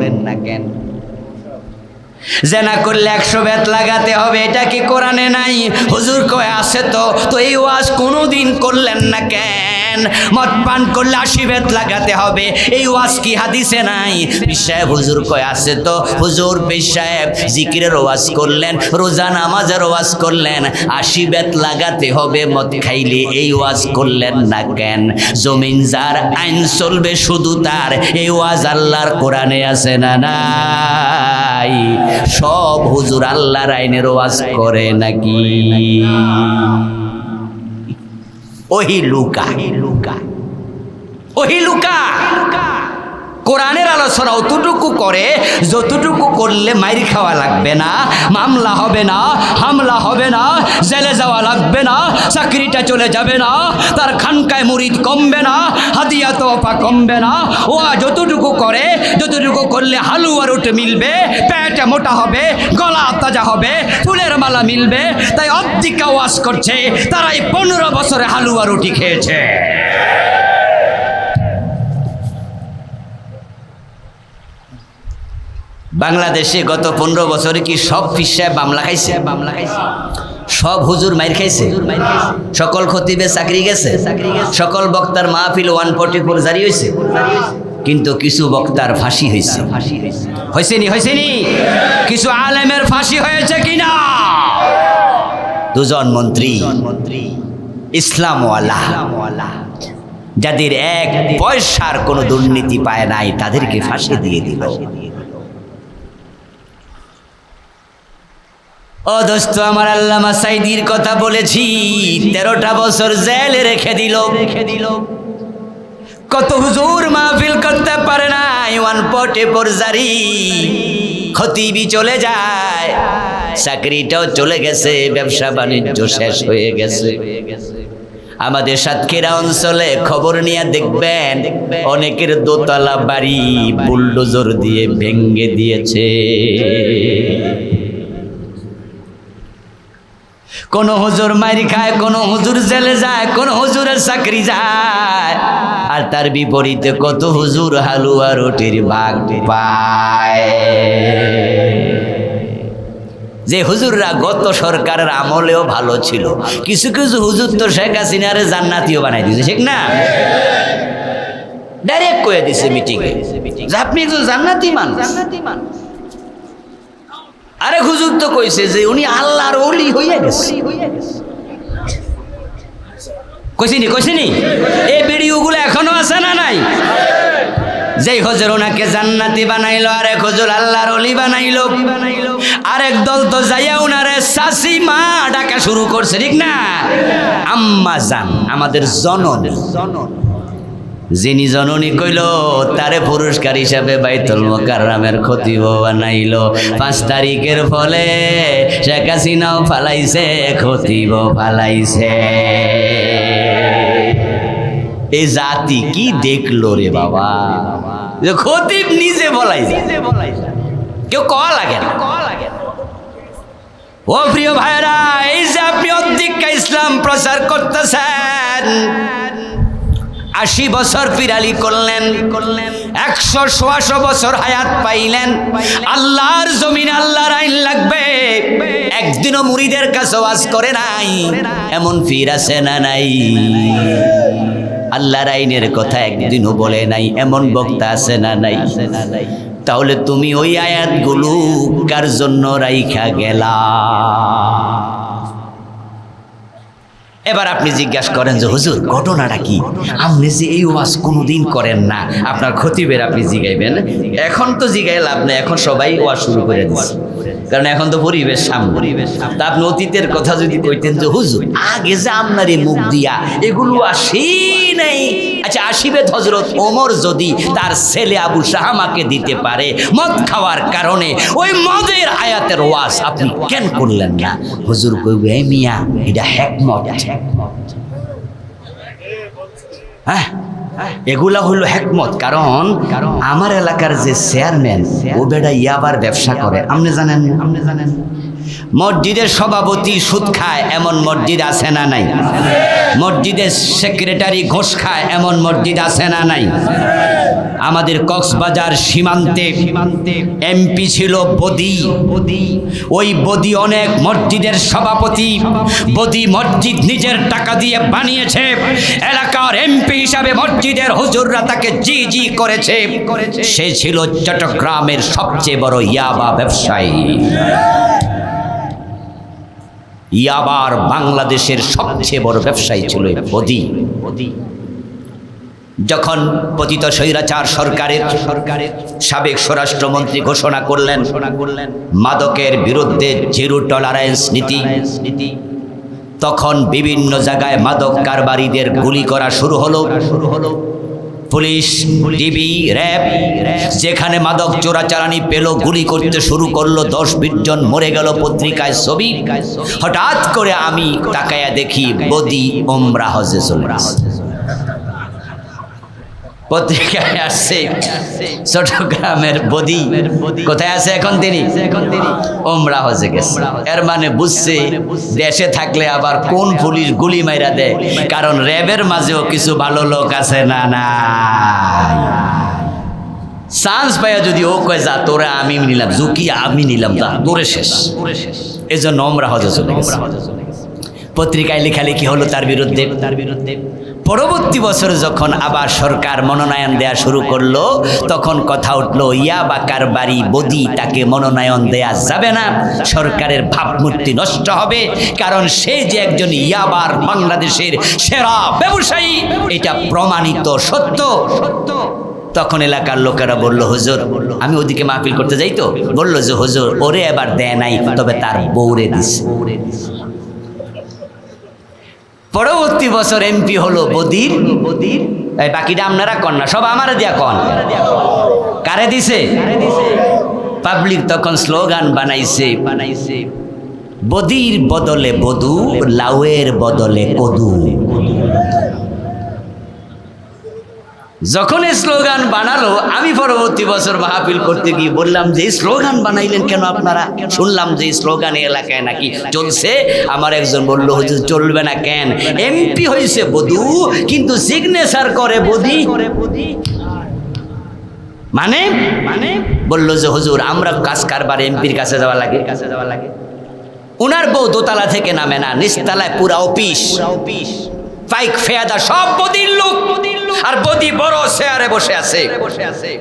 জেনা করলে 100 বেত লাগাতে হবে, এটা কি কোরআনে নাই? হুজুর কয় আছে তো, তো এই ওয়াজ কোনোদিন করলেন না কেন? মদ পান করলে 80 বেত লাগাতে হবে, এই ওয়াজ কি হাদিসে নাই? পীর সাহেব হুজুর কয় আছে তো। হুজুর পীর সাহেব জিকিরের ওয়াজ করলেন, রোজা নামাজের ওয়াজ করলেন, 80 বেত লাগাতে হবে মদ খাইলে, এই ওয়াজ করলেন না কেন? জমিন যার আইন চলবে শুধু তার, এই ওয়াজ আল্লাহর কোরআনে আছে না নাই? সব হুজুর আল্লাহর আইনের ওয়াজ করে নাকি? ওহি লুকা, ওহি লুকা। কোরআনের আলোচনা অতটুকু করে যতটুকু করলে মাইর খাওয়া লাগবে না, মামলা হবে না, হামলা হবে না, জেলে যাওয়া লাগবে না, চাকরিটা চলে যাবে না, তার খানকায় মুরিদ কমবে না, হাদিয়া তোফা কমবে না। ও যতটুকু করে, যতটুকু করলে হালুয়া রুটি মিলবে, পেটে মোটা হবে, গলা তাজা হবে, ফুলের মালা মিলবে। তাই অর্ধেক ওয়াজ করছে তারাই 15 বছরে হালুয়া রুটি খেয়েছে। বাংলাদেশে গত 15 বছরে কি সব পীর সাহেব মামলা খাইছে? সব হুজুর মাইর খাইছে? সকল খতিবে চাকরি গেছে? সকল বক্তার মাহফিল 144 জারি হয়েছে? কিন্তু কিছু বক্তার ফাঁসি হয়েছে। হয়েছেনি? কিছু আলেমের ফাঁসি হয়েছে কিনা? 2 জন মন্ত্রী ইসলামওয়ালা, যাদের 1 পয়সার কোনো দুর্নীতি পায় নাই, তাদেরকে ফাঁসি দিয়ে দিল। ও দোস্ত আমার, আল্লামা সাইদির কথা বলেছি, 13টা বছর জেলে রেখে দিল। কত হুজুর মাহফিল করতে পারে নাই, 144 জারি, খতিবি চলে যায়, চাকরিটাও চলে গেছে, ব্যবসা বাণিজ্য শেষ হয়ে গেছে। আমাদের সাতক্ষীরা অঞ্চলে খবর নিয়ে দেখবেন অনেকের দোতলা বাড়ি বুলডোজার দিয়ে ভেঙে দিয়েছে। কোন হুজুর মাইর খায়, কোন হুজুর জেলে যায়, কোন হুজুরের চাকরি যায়, আর তার বিপরীতে কত হুজুর হালুয়া রুটির ভাগ পায়। যে হুজুররা গত সরকারের আমলেও ভালো ছিল, কিছু কিছু হুজুর তো শেখ হাসিনারে জান্নাতিও বানাই দিয়েছে, ঠিক না? ডাইরেক্ট কয়ে দিছে মিটিংয়ে যে আপনি একজন জান্নাতি মানুষ। আরে হুজুর তো কইছে যে উনি আল্লাহর ওলি হইয়া গেছে। কইছিনি এই ভিডিওগুলো এখনো আছে না নাই? যেই হুজুর ওনাকে জান্নাতি বানাইলো, আরেক হুজুর আল্লাহর ওলি বানাইলো, আরেক দল তো যাইয়া উনারে চাচি মা ডাকা শুরু করছে, ঠিক না? আম্মা জান, আমাদের জননী, যিনি জননী কইল তারে পুরস্কার হিসাবে বাইতুল মুকাররমের খতিব বানাইলো। 5 তারিখের ফলে শেখ হাসিনাও ফালাইছে, খতিব ফালাইছে। এই জাতি কি দেখলো রে বাবা, যে খতিব নিজে বলাইছে, কেউ কওয়া লাগে না। ও প্রিয় ভাইরা, এই যে আপনি অধিকা ইসলাম প্রচার করতেছেন, 80 বছর পিরালি করলেন, 100 বছর হায়াত পাইলেন, আল্লাহর জমিন আল্লাহর আইন লাগবে, একদিনও মুরিদের কাছে ওয়াজ করে নাই, এমন পীর আছে না নাই? আল্লাহর আইনের কথা একদিনও বলে নাই, এমন বক্তা আছে না নাই? তাহলে তুমি ওই আয়াতগুলো কার জন্য রাইখা গেলা? এবার আপনি জিজ্ঞাসা করেন যে হুজুর ঘটনাটা কি? আপনি যে এই ওয়াজ কোনোদিন করেন না, আপনার খতিবের আপনি জিগাইবেন। এখন তো জিগাই লাভ নেই, এখন সবাই ওয়াজ শুরু করে দিচ্ছে, কারণ এখন তো পরিবেশ সামনে। তা আপনি অতীতের কথা যদি কইতেন যে হুজুর আগে যে আপনার এই মুখ দিয়া এগুলো আসি নাই, আচ্ছা আসিবে হযরত ওমর যদি তার ছেলে আবু শাহামাকে দিতে পারে মদ খাওয়ার কারণে, ওই মদের আয়াতের ওয়াজ আপনি কেন করলেন না? হুজুর কইবে এই মিয়া এটা হিকমত। হ্যাঁ, এগুলা হলো হিকমত। কারণ আমার এলাকার যে চেয়ারম্যান ও বেটা ইয়াবার ব্যবসা করে, আপনি জানেন? মসজিদের সভাপতি সুদ খায় এমন মসজিদ আছে না নাই? মসজিদের সেক্রেটারি ঘোষ খায় এমন মসজিদ আছে না নাই? আমাদের কক্সবাজার সীমান্তে এমপি ছিল বদি। ওই বদি অনেক মসজিদের সভাপতি। বদি মসজিদ নিজের টাকা দিয়ে বানিয়েছে। এলাকার এমপি হিসাবে মসজিদের হুজুররা তাকে জি জি করেছে। সে ছিল চট্টগ্রামের সবচেয়ে বড় ইয়াবা ব্যবসায়ী। ইয়াবার বাংলাদেশের সবচেয়ে বড় ব্যবসায়ী ছিল বদি। যখন পতিত স্বৈরাচার সরকারের সাবেক স্বরাষ্ট্রমন্ত্রী ঘোষণা করলেন মাদকের বিরুদ্ধে জিরো টলারেন্স নীতি, তখন বিভিন্ন জায়গায় মাদক কারবারিদের গুলি করা শুরু হলো। পুলিশ, ডিবি, র্যাব যেখানে মাদক চোরাচালানি পেল গুলি করতে শুরু করলো। 10-20 জন মরে গেল। পত্রিকায় ছবি। হঠাৎ করে আমি তাকায়া দেখি বদি ওমরা হজে চলে গেছে। পত্রিকায় আসছে চট্টগ্রামের বদি কোথায় আছে এখন? তিনি ওমরা হজে গেছে। এর মানে বুঝছে দেশে থাকলে আবার কোন পুলিশ গুলি মাইরা দেয়, কারণ র্যাবের মাঝেও কিছু ভালো লোক আছে না নাই? চান্স পাইয়া যদি ও কয় যা তোরা আমি নিলাম, ঝুঁকি আমি নিলাম, তা তোরে শেষ। এই জন্য ওমরা হজে চলে গেছে। পত্রিকায় লেখালেখি হলো তার বিরুদ্ধে। পরবর্তী বছর যখন আবার সরকার মনোনয়ন দেয়া শুরু করলো, তখন কথা উঠলো ইয়াবা কারবারি বদি, তাকে মনোনয়ন দেয়া যাবে না, সরকারের ভাবমূর্তি নষ্ট হবে, কারণ সে যে একজন ইয়াবার বাংলাদেশের সেরা ব্যবসায়ী, এটা প্রমাণিত সত্য। তখন এলাকার লোকেরা বলল হুজুর, আমি ওদিকে মাহফিল করতে যাই, তো বললো যে হুজুর ওরে এবার দেয় নাই, তবে তার বউরে দিছে। পরবর্তী বছর এমপি হলো বদির। এই বাকিটা আপনারা কন না, সব আমারে দিয়া কন। কারে দিছে? পাবলিক তখন স্লোগান বানাইছে, বদির বদলে বধু, লাউয়ের বদলে কদু। যখন এই স্লোগান বানালো, আমি পরবর্তী বছর মাহফিল করতে গিয়ে বললাম যে এই স্লোগান বানাইলেন কেন আপনারা? শুনলাম যে এই স্লোগান এই এলাকায় নাকি চলছে। আমার একজন বলল হুজুর চলবে না কেন? এমপি হয়েছে বধূ, কিন্তু সিগনেচার করে বদি। মানে বললো যে হুজুর আমরা কাজ কারবার এমপির কাছে যাওয়া লাগে। উনার বউ দোতলা থেকে নামে না, নিচতলায় পুরা অফিস, পাইক ফেয়াদা সব বদির লোক। আর বদি বড় চেয়ারে বসে আছে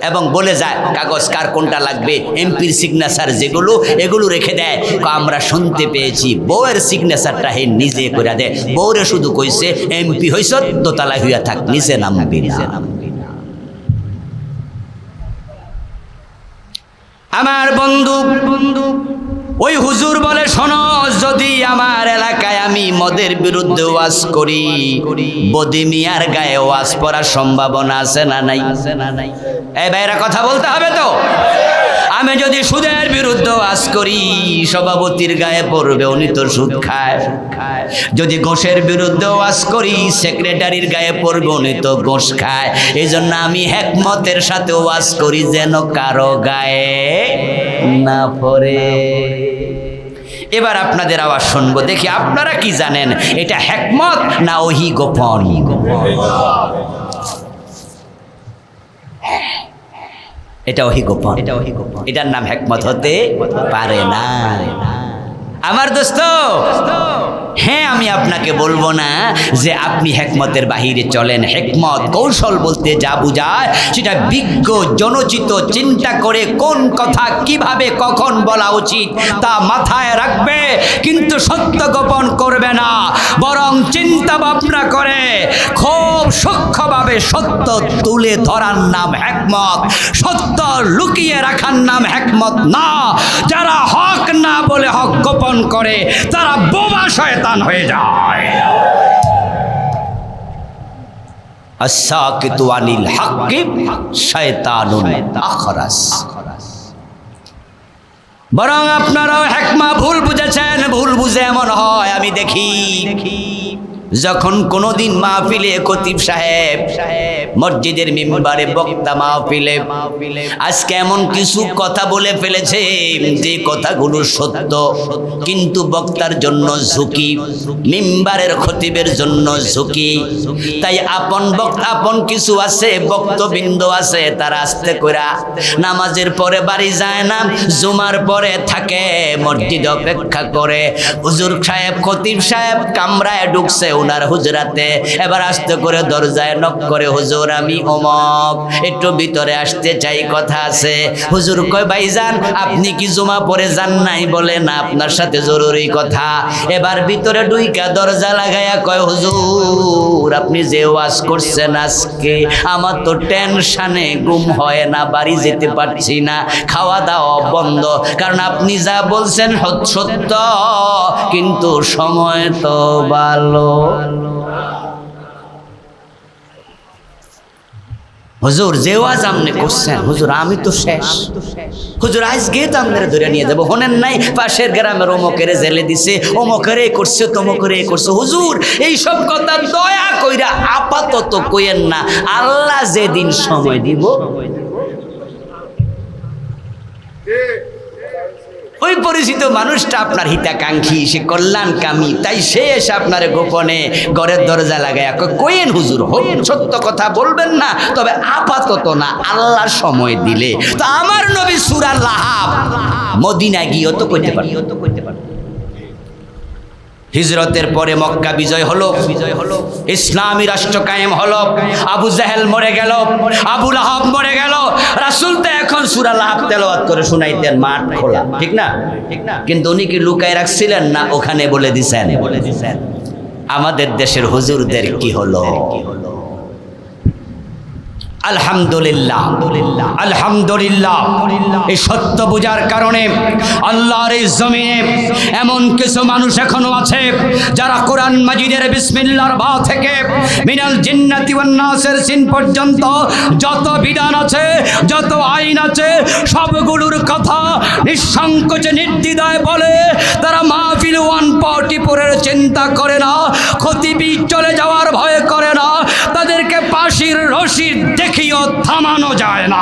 এবং বলে যায় কাগজ কার কোনটা লাগবে, এমপির সিগনেচার যেগুলো এগুলো রেখে দেয়। আমরা শুনতে পেয়েছি বউয়ের সিগনেচারটা হে নিজে করে দেয়। বউরে শুধু কইছে এমপি হইছ দোতলায় হইয়া থাক, নিচে নামবি না। আমার বন্ধু ওই হুজুর বলে শোনো, যদি আমার এলাকায় আমি মদের বিরুদ্ধে ওয়াজ করি, বদি মিয়ার গায়ে ওয়াজ পড়ার সম্ভাবনা আছে না নাই? এই ভাইরা কথা বলতে হবে তো। আমি যদি সুদের বিরুদ্ধে ওয়াজ করি, সভাপতির গায়ে পড়বে, উনি তো সুদ খায়। যদি ঘোষের বিরুদ্ধে ওয়াজ করি, সেক্রেটারির গায়ে পড়বে, উনি তো ঘোষ খায়। এই জন্য আমি হিকমতের সাথে ওয়াজ করি যেন কারো গায়ে না পড়ে। এবার আপনাদের আওয়াজ শুনবো, দেখি আপনারা কি জানেন, এটা হিকমত না ওহি গোপন? এটা ওহি গোপন, এটার নাম হিকমত হতে পারে না। আমার দোস্ত, হ্যাঁ আমি আপনাকে বলবো না যে আপনি হেকমতের বাহিরে চলেন। হেকমত কৌশল বলতে যা বুঝায় সেটা বিজ্ঞ জনচিত চিন্তা করে কোন কথা কিভাবে কখন বলা উচিত তা মাথায় রাখবে, কিন্তু সত্য গোপন করবে না, বরং চিন্তা ভাবনা করে খুব সূক্ষ্মভাবে সত্য তুলে ধরার নাম হেকমত। সত্য লুকিয়ে রাখার নাম হেকমত না। যারা হক না বলে হক গোপন করে তারা বোবা শয়তান হয়ে যায়। আস-সাকিতু আনিল হাক্কি শায়তানুন আখরাস। বরং আপনারাও হেকমা ভুল বুঝেছেন। ভুল বুঝে এমন হয়, আমি দেখি যখন কোনোদিন মাহফিলে খতিব সাহেব মসজিদের মিম্বারে বক্তা মাহফিলে আজকে এমন কিছু কথা বলে ফেলেছে যে কথাগুলো সত্য, কিন্তু বক্তার জন্য ঝুঁকি, মিম্বারের খতিবের জন্য ঝুঁকি। তাই আপন কিছু আছে, বক্তবৃন্দ আছে, তারা আস্তে কইরা নামাজের পরে বাড়ি যায় না, জুমার পরে থাকে মসজিদ অপেক্ষা করে। হুজুর সাহেব খতিব সাহেব কামরায় ঢুকছে ওনার হুজরাতে, এবার আস্তে করে দরজায় নক করে, হুজুর আমি অমক, একটু ভিতরে আসতে চাই, কথা আছে। হুজুর কয় ভাইজান আপনি কি জুমা পড়ে যান নাই? বলে না, আপনার সাথে জরুরি কথা। এবার ভিতরে ঢুইকা দরজা লাগাইয়া কয়, হুজুর আপনি যে ওয়াজ করছেন আজকে আমার তো টেনশনে ঘুম হয় না, বাড়ি যেতে পারছি না, খাওয়া দাওয়া বন্ধ, কারণ আপনি যা বলছেন সত্য, কিন্তু সময় তো ভালো। হুজুর যে ওয়াজ আপনি করছেন, হুজুর আমি তো শেষ, হুজুর আজকে তো আপনারা ধরে নিয়ে যাবো, হনেন নাই পাশের গ্রামের অমুকেরে জেলে দিছে, অমুকেরে করছে, তমুকেরে করছে। হুজুর এইসব কথা দয়া কইরা আপাতত কইেন না, আল্লাহ যেদিন সময় দিব ওই পরিচিত মানুষটা আপনার হিতাকাঙ্ক্ষী, সে কল্যাণকামী, তাই সে এসে আপনার গোপনে ঘরের দরজা লাগায় কইেন হুজুর হোক, সত্য কথা বলবেন না, তবে আপাতত না, আল্লাহর সময় দিলে। তো আমার নবী সূরা লাহাব মদিনা গিয়ে তো কইতে পারি। হিজরতের পরে মক্কা বিজয় হলো, ইসলামী রাষ্ট্র কায়েম হলো, আবু জাহেল মরে গেল, আবু লাহাব মরে গেল। রাসূল তো এখন সূরা লাহাব তেলাওয়াত করে শুনাইতেন, মাঠ খোলা, ঠিক না? কিন্তু উনি কি লুকায় রাখছিলেন না? ওখানে বলে দিছেন। আমাদের দেশের হুজুরদের কি হলো? আলহামদুলিল্লাহ, আলহামদুলিল্লাহ। এই সত্য বুঝার কারণে আল্লাহর এই জমিনে এমন কিছু মানুষ এখনো আছে যারা কোরআন মাজিদের বিসমিল্লাহর বা থেকে মিনাল জিন্নাতি ওয়ান নাসের সিন পর্যন্ত যত বিধান আছে, যত আইন আছে, সবগুলোর কথা নিঃসংকোচে নির্দ্বিধায় বলে। তারা মাহফিল 144-এর চিন্তা করে না, খতিবি চলে যাওয়ার ভয় করে না, তাদেরকে ফাঁসির রশি দেখিও থামানো যায় না।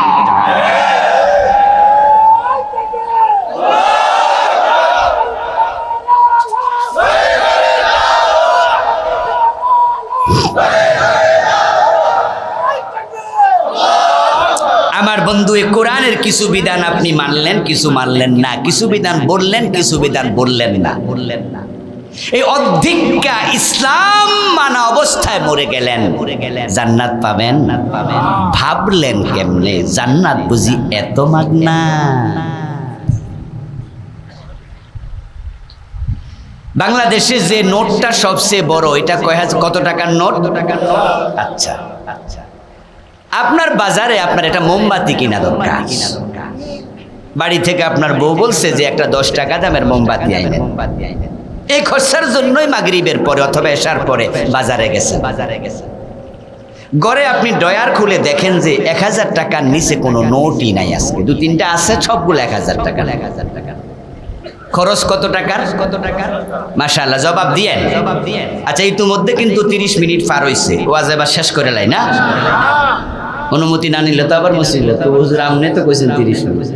আমার বন্ধু, এই কোরআনের কিছু বিধান আপনি মানলেন, কিছু মানলেন না, কিছু বিধান বললেন, কিছু বিধান বললেন না। এই অধিকা ইসলাম মানা অবস্থায় মরে গেলেন, জান্নাত পাবেন? ভাবলেন কেমনে? জান্নাত বুঝি এত মাগনা? বাংলাদেশে যে নোটটা সবচেয়ে বড়, এটা কত টাকার নোট? আচ্ছা, আপনার বাজারে আপনার একটা মোমবাতি কিনা দরকার, বাড়ি থেকে আপনার বউ বলছে যে একটা 10 টাকা দামের মোমবাতি আইনেন। এই খরচার জন্যই মাগরিবের পরে অথবা এশার পরে বাজারে গেছেন। ঘরে আপনি ডয়ার খুলে দেখেন যে 1000 টাকার নিচে কোনো নোটই নাই, আজকে 2-3টা আছে, সবগুলো 1000 টাকা। খরচ কত টাকার? মাশাআল্লাহ, জবাব দিয়েন। আচ্ছা, ইতিমধ্যে কিন্তু 30 মিনিট পার হইছে, ওয়াজ এবার শেষ করে লাই না? অনুমতি না নিলে তো আবার মুসিল, তো হুজুর আপনি তো কইছেন 30 মিনিট,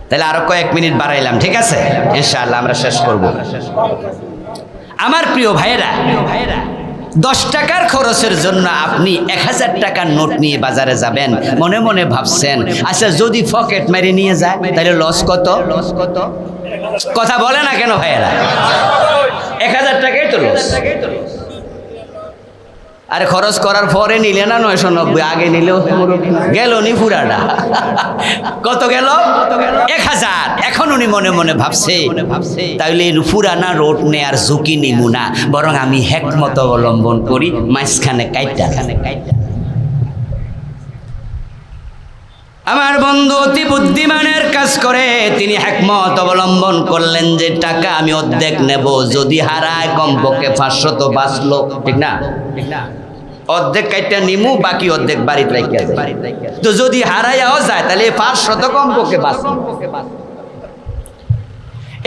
তাহলে আরো কয়েক মিনিট বাড়াইলাম, ঠিক আছে? ইনশাআল্লাহ আমরা শেষ করব। আমার প্রিয় ভাইয়েরা, 10 টাকার খরচের জন্য আপনি 1000 টাকার নোট নিয়ে বাজারে যাবেন, মনে মনে ভাবছেন আচ্ছা যদি পকেট মেরে নিয়ে যায় তাহলে লস কত? কথা বলে না কেন ভাইয়েরা? 1000 টাকাই তো লস। আরে খরচ করার পরে নিলে না 990, আগে নিলেও গেল নি পুরাটা। কত গেল? 1000। এখন উনি মনে মনে ভাবছে তাইলে পুরানা রোড নেয়ার ঝুঁকি নিমু না, বরং আমি হেকমত অবলম্বন করি, মাঝখানে কাইটা। আমার বন্ধু অতি বুদ্ধিমানের কাজ করে, তিনি হিকমত অবলম্বন করলেন যে টাকা আমি অর্ধেক নেব, যদি হারায় কমপক্ষে 500 তো বাঁচলো, ঠিক না? অর্ধেক কাইটা নিমু, বাকি অর্ধেক বাড়িতে রাখিয়া যায়। তো যদি হারাইয়াও যায় তাহলে 500 তো কমপক্ষে বাঁচলো।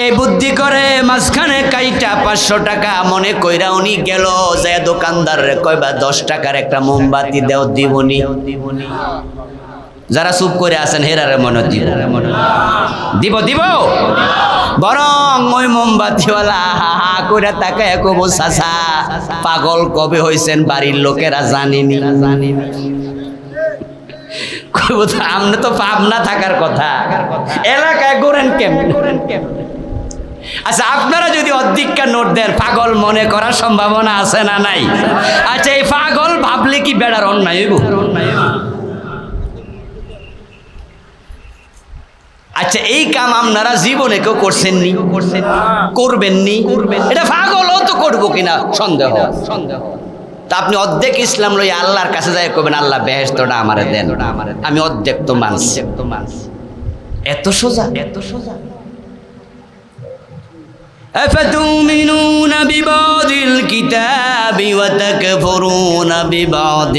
এই বুদ্ধি করে মাঝখানে কাইটা 500 টাকা মনে কইরা উনি গেল, যায় দোকানদারে কইবা 10 টাকার একটা মোমবাতি দেও, দিবনি। যারা চুপ করে আছেন হেরারে মনে দিব দিব, বরং ওই মোমবাতিওয়ালা হা হা করে তাকায় কবো চাচা পাগল কবে হইছেন, বাড়ির লোকেরা জানেনি। কইব তো আমনে তো পাবনা থাকার কথা, এলাকায় ঘোরেন কেমন? আচ্ছা আপনারা যদি অর্ধেকটা নোট দেন পাগল মনে করার সম্ভাবনা আছে না নাই? আচ্ছা এই পাগল ভাবলে কি বেড়ার অন্যায় হইব? আচ্ছা এই কাম আপনারা জীবনে কেউ করছেননি, করবেননি, এটা পাগলও তো করবো কিনা সন্দেহ। তা আপনি অর্ধেক ইসলাম লই আল্লাহর কাছে যাই করবেন, আল্লাহ বেহেশতটা আমারে দেন, আমি অর্ধেক তো মানছি। এত সোজা, এত সোজা। أفتؤمنون ببعض الكتاب وتكفرون ببعض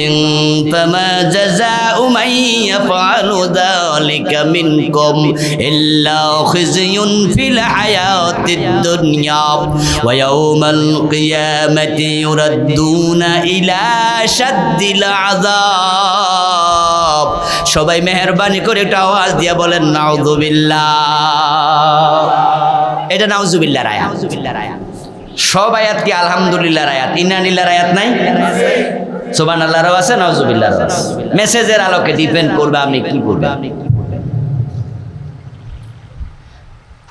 فما جزاء من يفعل ذلك منكم إلا خزي في الحياة الدنيا ويوم القيامة يردون إلى شد العذاب সবাই মেহেরবানি করে একটা আওয়াজ দিয়ে বলেন নাউযুবিল্লাহ। এটা নাউযুবিল্লাহর আয়াত। সব আয়াত কি আলহামদুলিল্লাহর আয়াত? ইন্নালিল্লাহর আয়াত নাই? সুবহানাল্লাহরও আছে, নাউযুবিল্লাহরও আছে। মেসেজের আলোকে ডিপেন্ড করবে আপনি কি করবেন।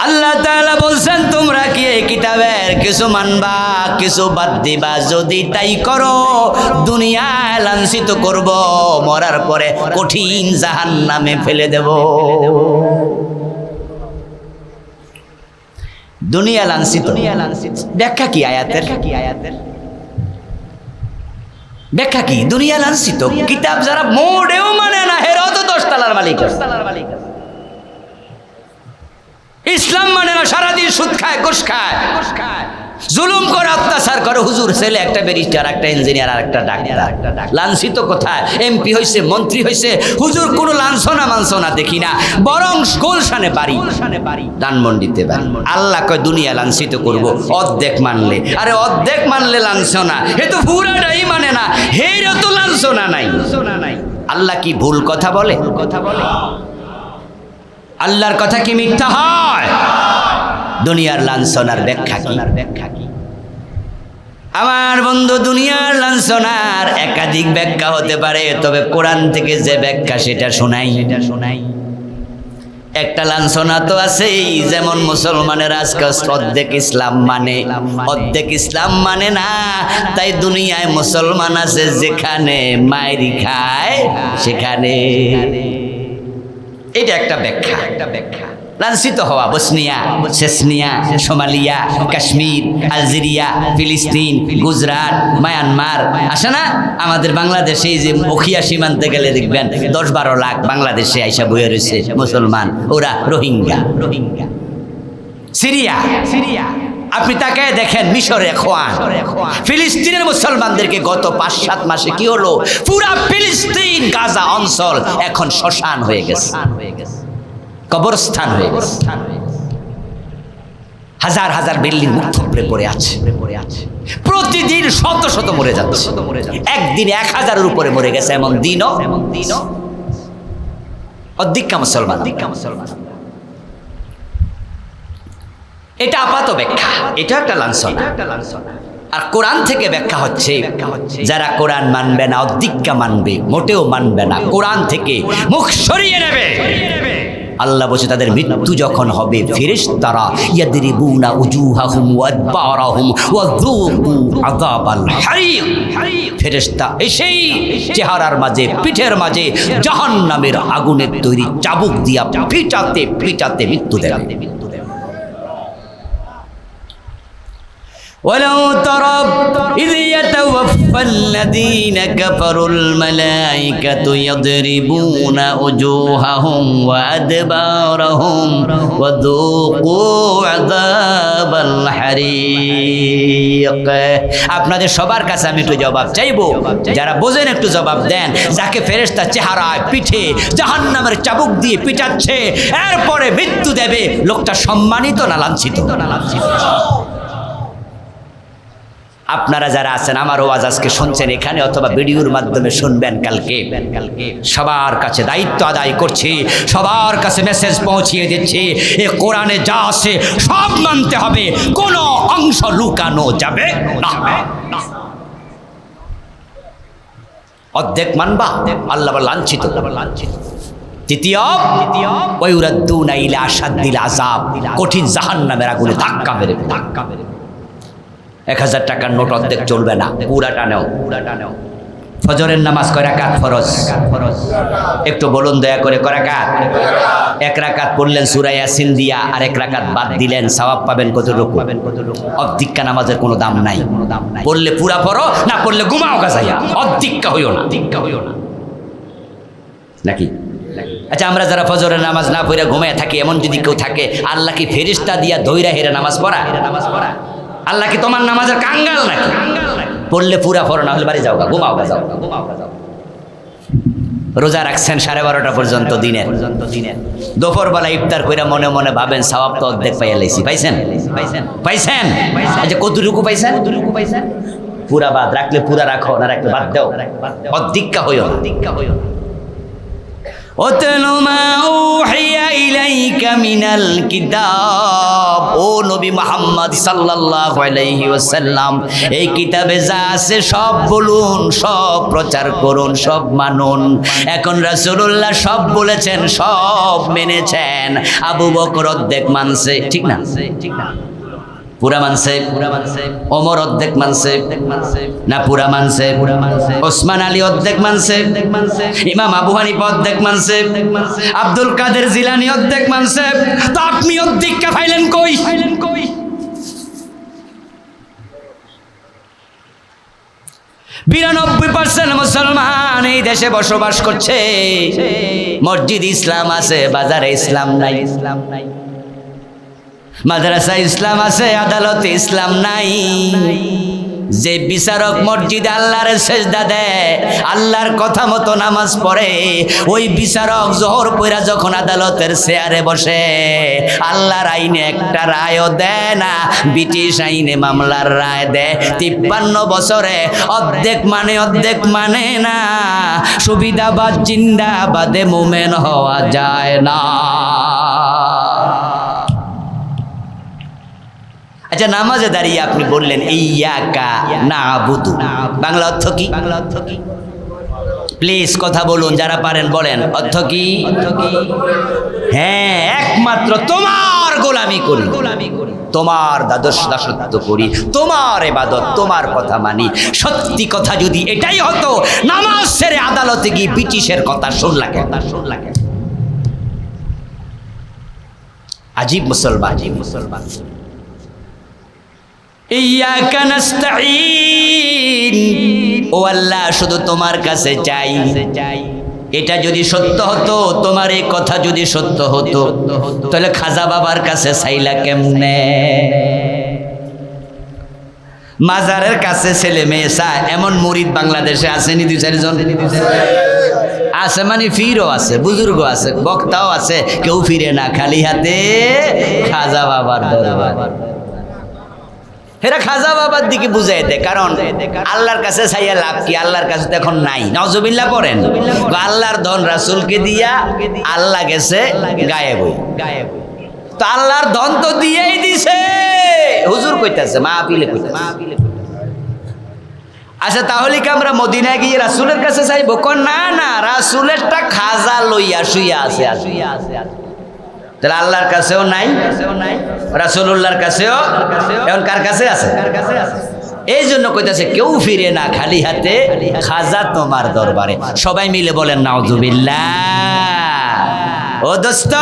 আল্লাহ তাআলা বলছেন তোমরা কি এই কিতাবের কিছু মানবা কিছু বাদ দিবা, যদি তাই করো দুনিয়ায় লাঞ্ছিত করব, মরার পরে কঠিন জাহান্নামে ফেলে দেব। দুনিয়া লাঞ্ছিত, ব্যাখ্যা কি আয়াতের? ব্যাখ্যা কি? দুনিয়া লাঞ্ছিত কিতাব যারা মোড়েও মানে না হেরাও তো 10 তলার মালিক। ইসলাম মানে না, সারাদিন সুদ খায়, ঘুষ খায়, জুলুম করে, অত্যাচার করে। হুজুর ছেলে একটা ব্যারিস্টার, একটা ইঞ্জিনিয়ার, আর একটা ডাক্তার। লাঞ্ছিত কোথায়? এমপি হয়েছে, মন্ত্রী হয়েছে, হুজুর কোনো লাঞ্ছনা মানছনা দেখি না, বরং গোলশানে বাড়ি, ধানমন্ডিতে বাড়ি। আল্লাহ কয় দুনিয়া লাঞ্ছিত করব অর্ধেক মানলে। আরে অর্ধেক মানলে লাঞ্ছনা, এ তো পুরাটাই মানে না, হেরও তো লাঞ্ছনা নাই। আল্লাহ কি ভুল কথা বলে? আল্লাহর কথা কি মিথ্যা হয়? দুনিয়ার লাঞ্ছনার ব্যাখ্যা কি? আমার বন্ধু দুনিয়ার লাঞ্ছনার একাধিক ব্যাখ্যা হতে পারে, তবে কোরআন থেকে যে ব্যাখ্যা সেটা শোনাই। একটা লাঞ্ছনা তো আছেই, যেমন মুসলমানের আজকে অর্ধেক ইসলাম মানে, অর্ধেক ইসলাম মানে না, তাই দুনিয়ায় মুসলমান আছে যেখানে মাইরি খায় সেখানে। এটা একটা ব্যাখ্যা। লাঞ্ছিত হওয়া Bosnia, Chechnya, Somalia, Kashmir, Algeria, ফিলিস্তিন, গুজরাট, মায়ানমার আসে না আমাদের বাংলাদেশে? এই যে ওখিয়া সীমান্তে গেলে দেখবেন 10-12 লাখ বাংলাদেশে আইসা বয়ে রয়েছে মুসলমান, ওরা রোহিঙ্গা। সিরিয়া, আপনি তাকে দেখেন মিশরে খোয়ান। ফিলিস্তিনের মুসলমানদেরকে গত 5-7 মাসে কি হলো? পুরা ফিলিস্তিন গাজা অঞ্চল এখন শ্মশান হয়ে গেছে, কবরস্থান হয়ে গেছে। হাজার হাজার বিল্ডিং মুখ থুবড়ে পড়ে আছে, প্রতিদিন শত শত মরে যাচ্ছে। একদিনে 1000-এর উপরে মরে গেছে, এমন দিনও অধিকা মুসলমান। এটা আপাত ব্যাখ্যা, এটা একটা লাঞ্ছনা। আর কোরআন থেকে ব্যাখ্যা হচ্ছে যারা কোরআন মানবে না, অধিক্কা মানবে, মোটেও মানবে না, কোরআন থেকে মুখ সরিয়ে নেবে, আল্লাহ বলছে তাদের মৃত্যু যখন হবে ফেরেশতারা ইয়াদরিবুনা উজুহাহুম ওয়া আদবারাহুম ওয়া যুকু আযাবাল হারিক, ফেরেশতা এসেই চেহারার মাঝে, পিঠের মাঝে জাহান্নামের আগুনের তৈরি চাবুক দিয়া পিটাতে পিটাতে মৃত্যু দেবে। ولو ترى إذ يتوفى الذين كفروا الملائكة يضربون وجوههم وأدبارهم وذوقوا عذاب الحريق। আপনাদের সবার কাছে আমি একটু জবাব চাইবো, যারা বোঝেন একটু জবাব দেন। যাকে ফেরেশতা চেহারায় পিঠে জাহান্নামের চাবুক দিয়ে পিটাচ্ছে, এরপরে মৃত্যু দেবে, লোকটা সম্মানিত না লাঞ্ছিত? আপনারা যারা আছেন আমার ওয়াজ আজকে শুনছেন এখানে অথবা ভিডিওর মাধ্যমে শুনবেন কালকে, সবার কাছে দায়িত্ব আদায় করছি, সবার কাছে মেসেজ পৌঁছিয়ে দিচ্ছি, এ কোরআনে যা আছে সব মানতে হবে, কোনো অংশ লুকানো যাবে না। অর্ধেক মানবা, আল্লাহ লাঞ্ছিত। তৃতীয়, ওয়ায়ুরাদ্দুনা ইলা আশাদ্দিল আযাব, কঠিন জাহান্নামের আগুনে ধাক্কা মেরে 1000 টাকার নোট অর্ধেক চলবে না, পুরাটা নেও। ফজরের নামাজ কয় রাকাত ফরজ? একটু বলুন দয়া করে, কয় রাকাত? 1 রাকাত পড়লেন সূরা ইয়াসিন দিয়া, আর 1 রাকাত বাদ দিলেন, সওয়াব পাবেন কতটুকু? অর্ধেকটা নামাজের কোনো দাম নাই। পড়লে পুরা পড়ো, না পড়লে ঘুমাও গাছাইয়া, অর্ধেকটা হইও না নাকি? আচ্ছা, আমরা যারা ফজরের নামাজ না পড়ে ঘুমায় থাকি, এমন যদি কেউ থাকে, আল্লাহ কি ফেরেশতা দিয়া ধইরা হেরে নামাজ পড়া? আল্লাহ কি তোমার নামাজের কাঙ্গাল নাকি? পড়লে পুরা পড়ো, না হলে বাড়ি যাও, ঘুমাও যাও। রোজা রাখছেন 12:30 পর্যন্ত দিনের, দুপুরবেলা ইফতার কইরা মনে মনে ভাবেন সওয়াব তো অর্ধেক পাইয়া লাইছি। পাইছেন? আচ্ছা, কতটুকু পাইছেন? পুরা বাদ রাখলে পুরা রাখো, না রাখলে বাদ দাও, অর্ধেকটা হইও না। ওয়াতলু মা উহিয়া ইলাইকা মিনাল কিতাব, ও নবী মুহাম্মদ সাল্লাল্লাহু আলাইহি ওয়াসাল্লাম, এই কিতাবে যা আছে সব বলুন, সব প্রচার করুন, সব মানুন। এখন রাসূলুল্লাহ সব বলেছেন, সব মেনেছেন। আবু বকর অর্ধেক মানছে, ঠিক না? পুরা মানছে। ওমর অর্ধেক মানছে না পুরা মানছে? ওসমান আলী অর্ধেক মানছে, ইমাম আবু হানিফা অর্ধেক মানছে, আব্দুল কাদের জিলানী অর্ধেক মানছে। তো আপনি অর্ধেকটা পাইলেন কই? 92% মুসলমান এই দেশে বসবাস করছে, মসজিদ ইসলাম আছে, বাজারে ইসলাম নাই। মাদ্রাসা ইসলাম আছে, আদালতে ইসলাম নাই। যে বিচারক মসজিদে আল্লাহর সেজদা দেয়, আল্লাহর কথা মতো নামাজ পড়ে, ওই বিচারক জোহর পইরা যখন আদালতের চেয়ারে বসে, আল্লাহর আইনে একটা রায়ও দেয় না, ব্রিটিশ আইনে মামলার রায় দেয়। 53 বছরে অর্ধেক মানে না। সুবিধাবাদ জিন্দাবাদে মোমেন হওয়া যায় না। আচ্ছা, নামাজে দাঁড়িয়ে আপনি বললেন ইয়্যাকা না'বুদু, বাংলা অর্থ কি? প্লিজ কথা বলুন, যারা পারেন বলেন অর্থ কি? হ্যাঁ, একমাত্র তোমার গোলামি করি, তোমার দাসত্ব করি, তোমার ইবাদত, তোমার কথা মানি। সত্যি কথা যদি এটাই হতো, নামাজ ছেড়ে আদালতে গিয়ে ব্রিটিশের কথা শুনলা কেন? আজীব মুসলমান। ইয়্যাকা নাস্তাঈন, ও আল্লাহ শুধু তোমার কাছে চাই। এটা যদি সত্য হতো, তোমার এই কথা যদি সত্য হতো, তাহলে খাজা বাবার কাছে চাইলা কেমনে? মাজারের কাছে ছেলে মেয়ে চায়, এমন মুরিদ বাংলাদেশে আসেনি 2-4 জন? আছে, মানে ফিরও আছে, বুজুর্গ আছে, বক্তাও আছে, কেউ ফিরে না, খালি হাতে খাজা বাবার দরবার। এরা খাজা বাবার দিকে বুঝাই দেয়, কারণ আল্লাহর কাছে চাইয়া লাভ কি? আল্লাহর কাছে তো এখন নাই। নাউজুবিল্লাহ পড়েন। আল্লাহর ধন রাসূলকে দিয়া আল্লাহ গেছে গায়েব। তো আল্লাহর ধন তো দিয়েই দিছে, হুজুর কইতাছে, মাহফিলে কইতাছে। আচ্ছা তাহলে কি আমরা মদিনায় গিয়ে রাসূলের কাছে চাইবো? না না, রাসূলেরটা খাজা লইয়া শুইয়া আছে। তাহলে আল্লাহর কাছেও নাই, রাসূলুল্লাহর কাছেও, এখন কার কাছে আছে? এই জন্য কইতাছে কেউ ফিরে না খালি হাতে, খাজা তোমার দরবারে। সবাই মিলে বলেন নাউযুবিল্লাহ। ও দোস্ত,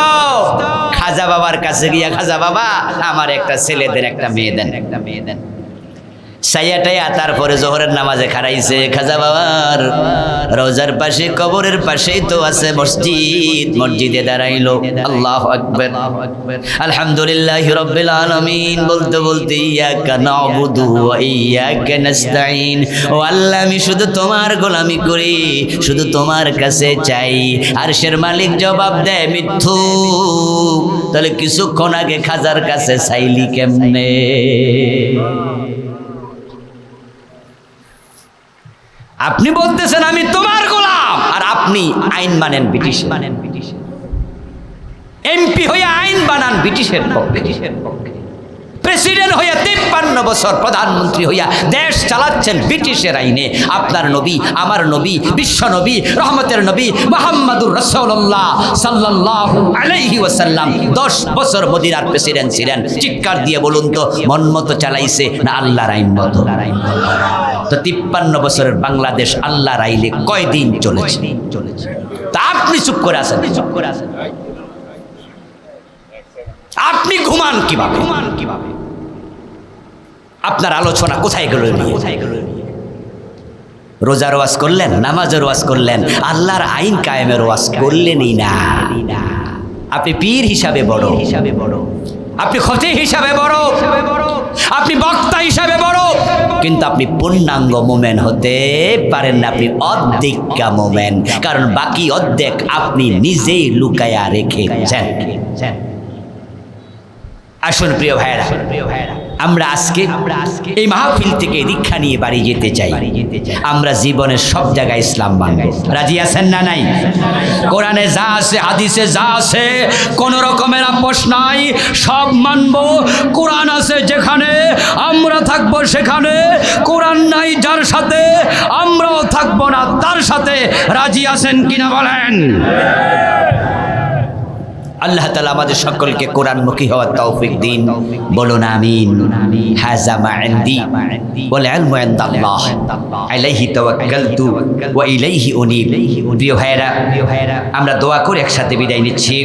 খাজা বাবার কাছে গিয়া, খাজা বাবা আমার একটা ছেলে দেন, একটা মেয়ে দেন। সাইয়াটাইয়া তারপরে জোহরের নামাজে খাড়াইছে। খাজা বাবার রোজার পাশে, কবরের পাশেই তো আছে মসজিদ, মসজিদে দাঁড়াইলো। আল্লাহু আকবার, আলহামদুলিল্লাহি রাব্বিল আলামিন বলতে বলতে ইয়াকা না'বুদু ওয়া ইয়াকা নাস্তাঈন। ও আল্লাহ, আমি শুধু তোমার গোলামি করি, শুধু তোমার কাছে চাই। আরশের মালিক জবাব দেয়, মিথ্যুক, তাহলে কিছুক্ষণ আগে খাজার কাছে চাইলি কেমনে? আপনি বলতেছেন আমি তোমার গোলাম, আর আপনি আইন মানেন ব্রিটিশ, এমপি হয়ে আইন বানান ব্রিটিশের পক্ষে, প্রেসিডেন্ট হইয়া 53 বছর প্রধানমন্ত্রী হইয়া দেশ চালাচ্ছেন ব্রিটিশের আইনে। আপনার নবী, আমার নবী, বিশ্ব নবী, রহমতের নবী মুহাম্মদুর রাসূলুল্লাহ সাল্লাল্লাহু আলাইহি ওয়াসাল্লাম 10 বছর মদিনার প্রেসিডেন্ট ছিলেন। চিৎকার দিয়ে বলুন তো, মন মতো চালাইছে না আল্লাহর আইন মতো? তো 53 বছরের বাংলাদেশ আল্লাহর আইনে কয়দিন চলেছে? তা আপনি চুপ করে আছেন, আপনি ঘুমান কিভাবে? আপনার আলোচনা কোথায় গেল? রোজার ওয়াজ করলেন, নামাজের ওয়াজ করলেন, আল্লাহর আইন কায়েমের ওয়াজ করলেনই না। আপনি পীর হিসাবে বড়, আপনি খতিব হিসাবে বড়, আপনি বক্তা হিসাবে বড়, কিন্তু আপনি পূর্ণাঙ্গ মোমেন হতে পারেন না। আপনি অর্ধেকা মোমেন, কারণ বাকি অর্ধেক আপনি নিজেই লুকায়া রেখেছেন। আসুন প্রিয় ভাইরা, আমরা আজকে এই মাহফিল থেকে দীক্ষা নিয়ে বাড়ি যেতে চাই। আমরা জীবনের সব জায়গায় ইসলাম মানব। রাজি আছেন না নাই? কোরআনে যা আছে, হাদিসে যা আছে, কোন রকমের আপোষ নাই, সব মানব। কোরআন আছে যেখানে, আমরা থাকবো সেখানে। কোরআন নাই যার সাথে, আমরাও থাকবো না তার সাথে। রাজি আছেন কিনা বলেন? আল্লাহ তাআলা আমাদের সকলকে কোরআনমুখী হওয়ার তৌফিক দিন। বলুন আমিন। হাযা মা ইনদি ওয়াল ইলমু ইনদাল্লাহ আলাইহি তাওয়াক্কালতু ওয়া ইলাইহি উনীব। প্রিয় ভাইরা, আমরা দোয়া করে একসাথে বিদায় নিচ্ছি।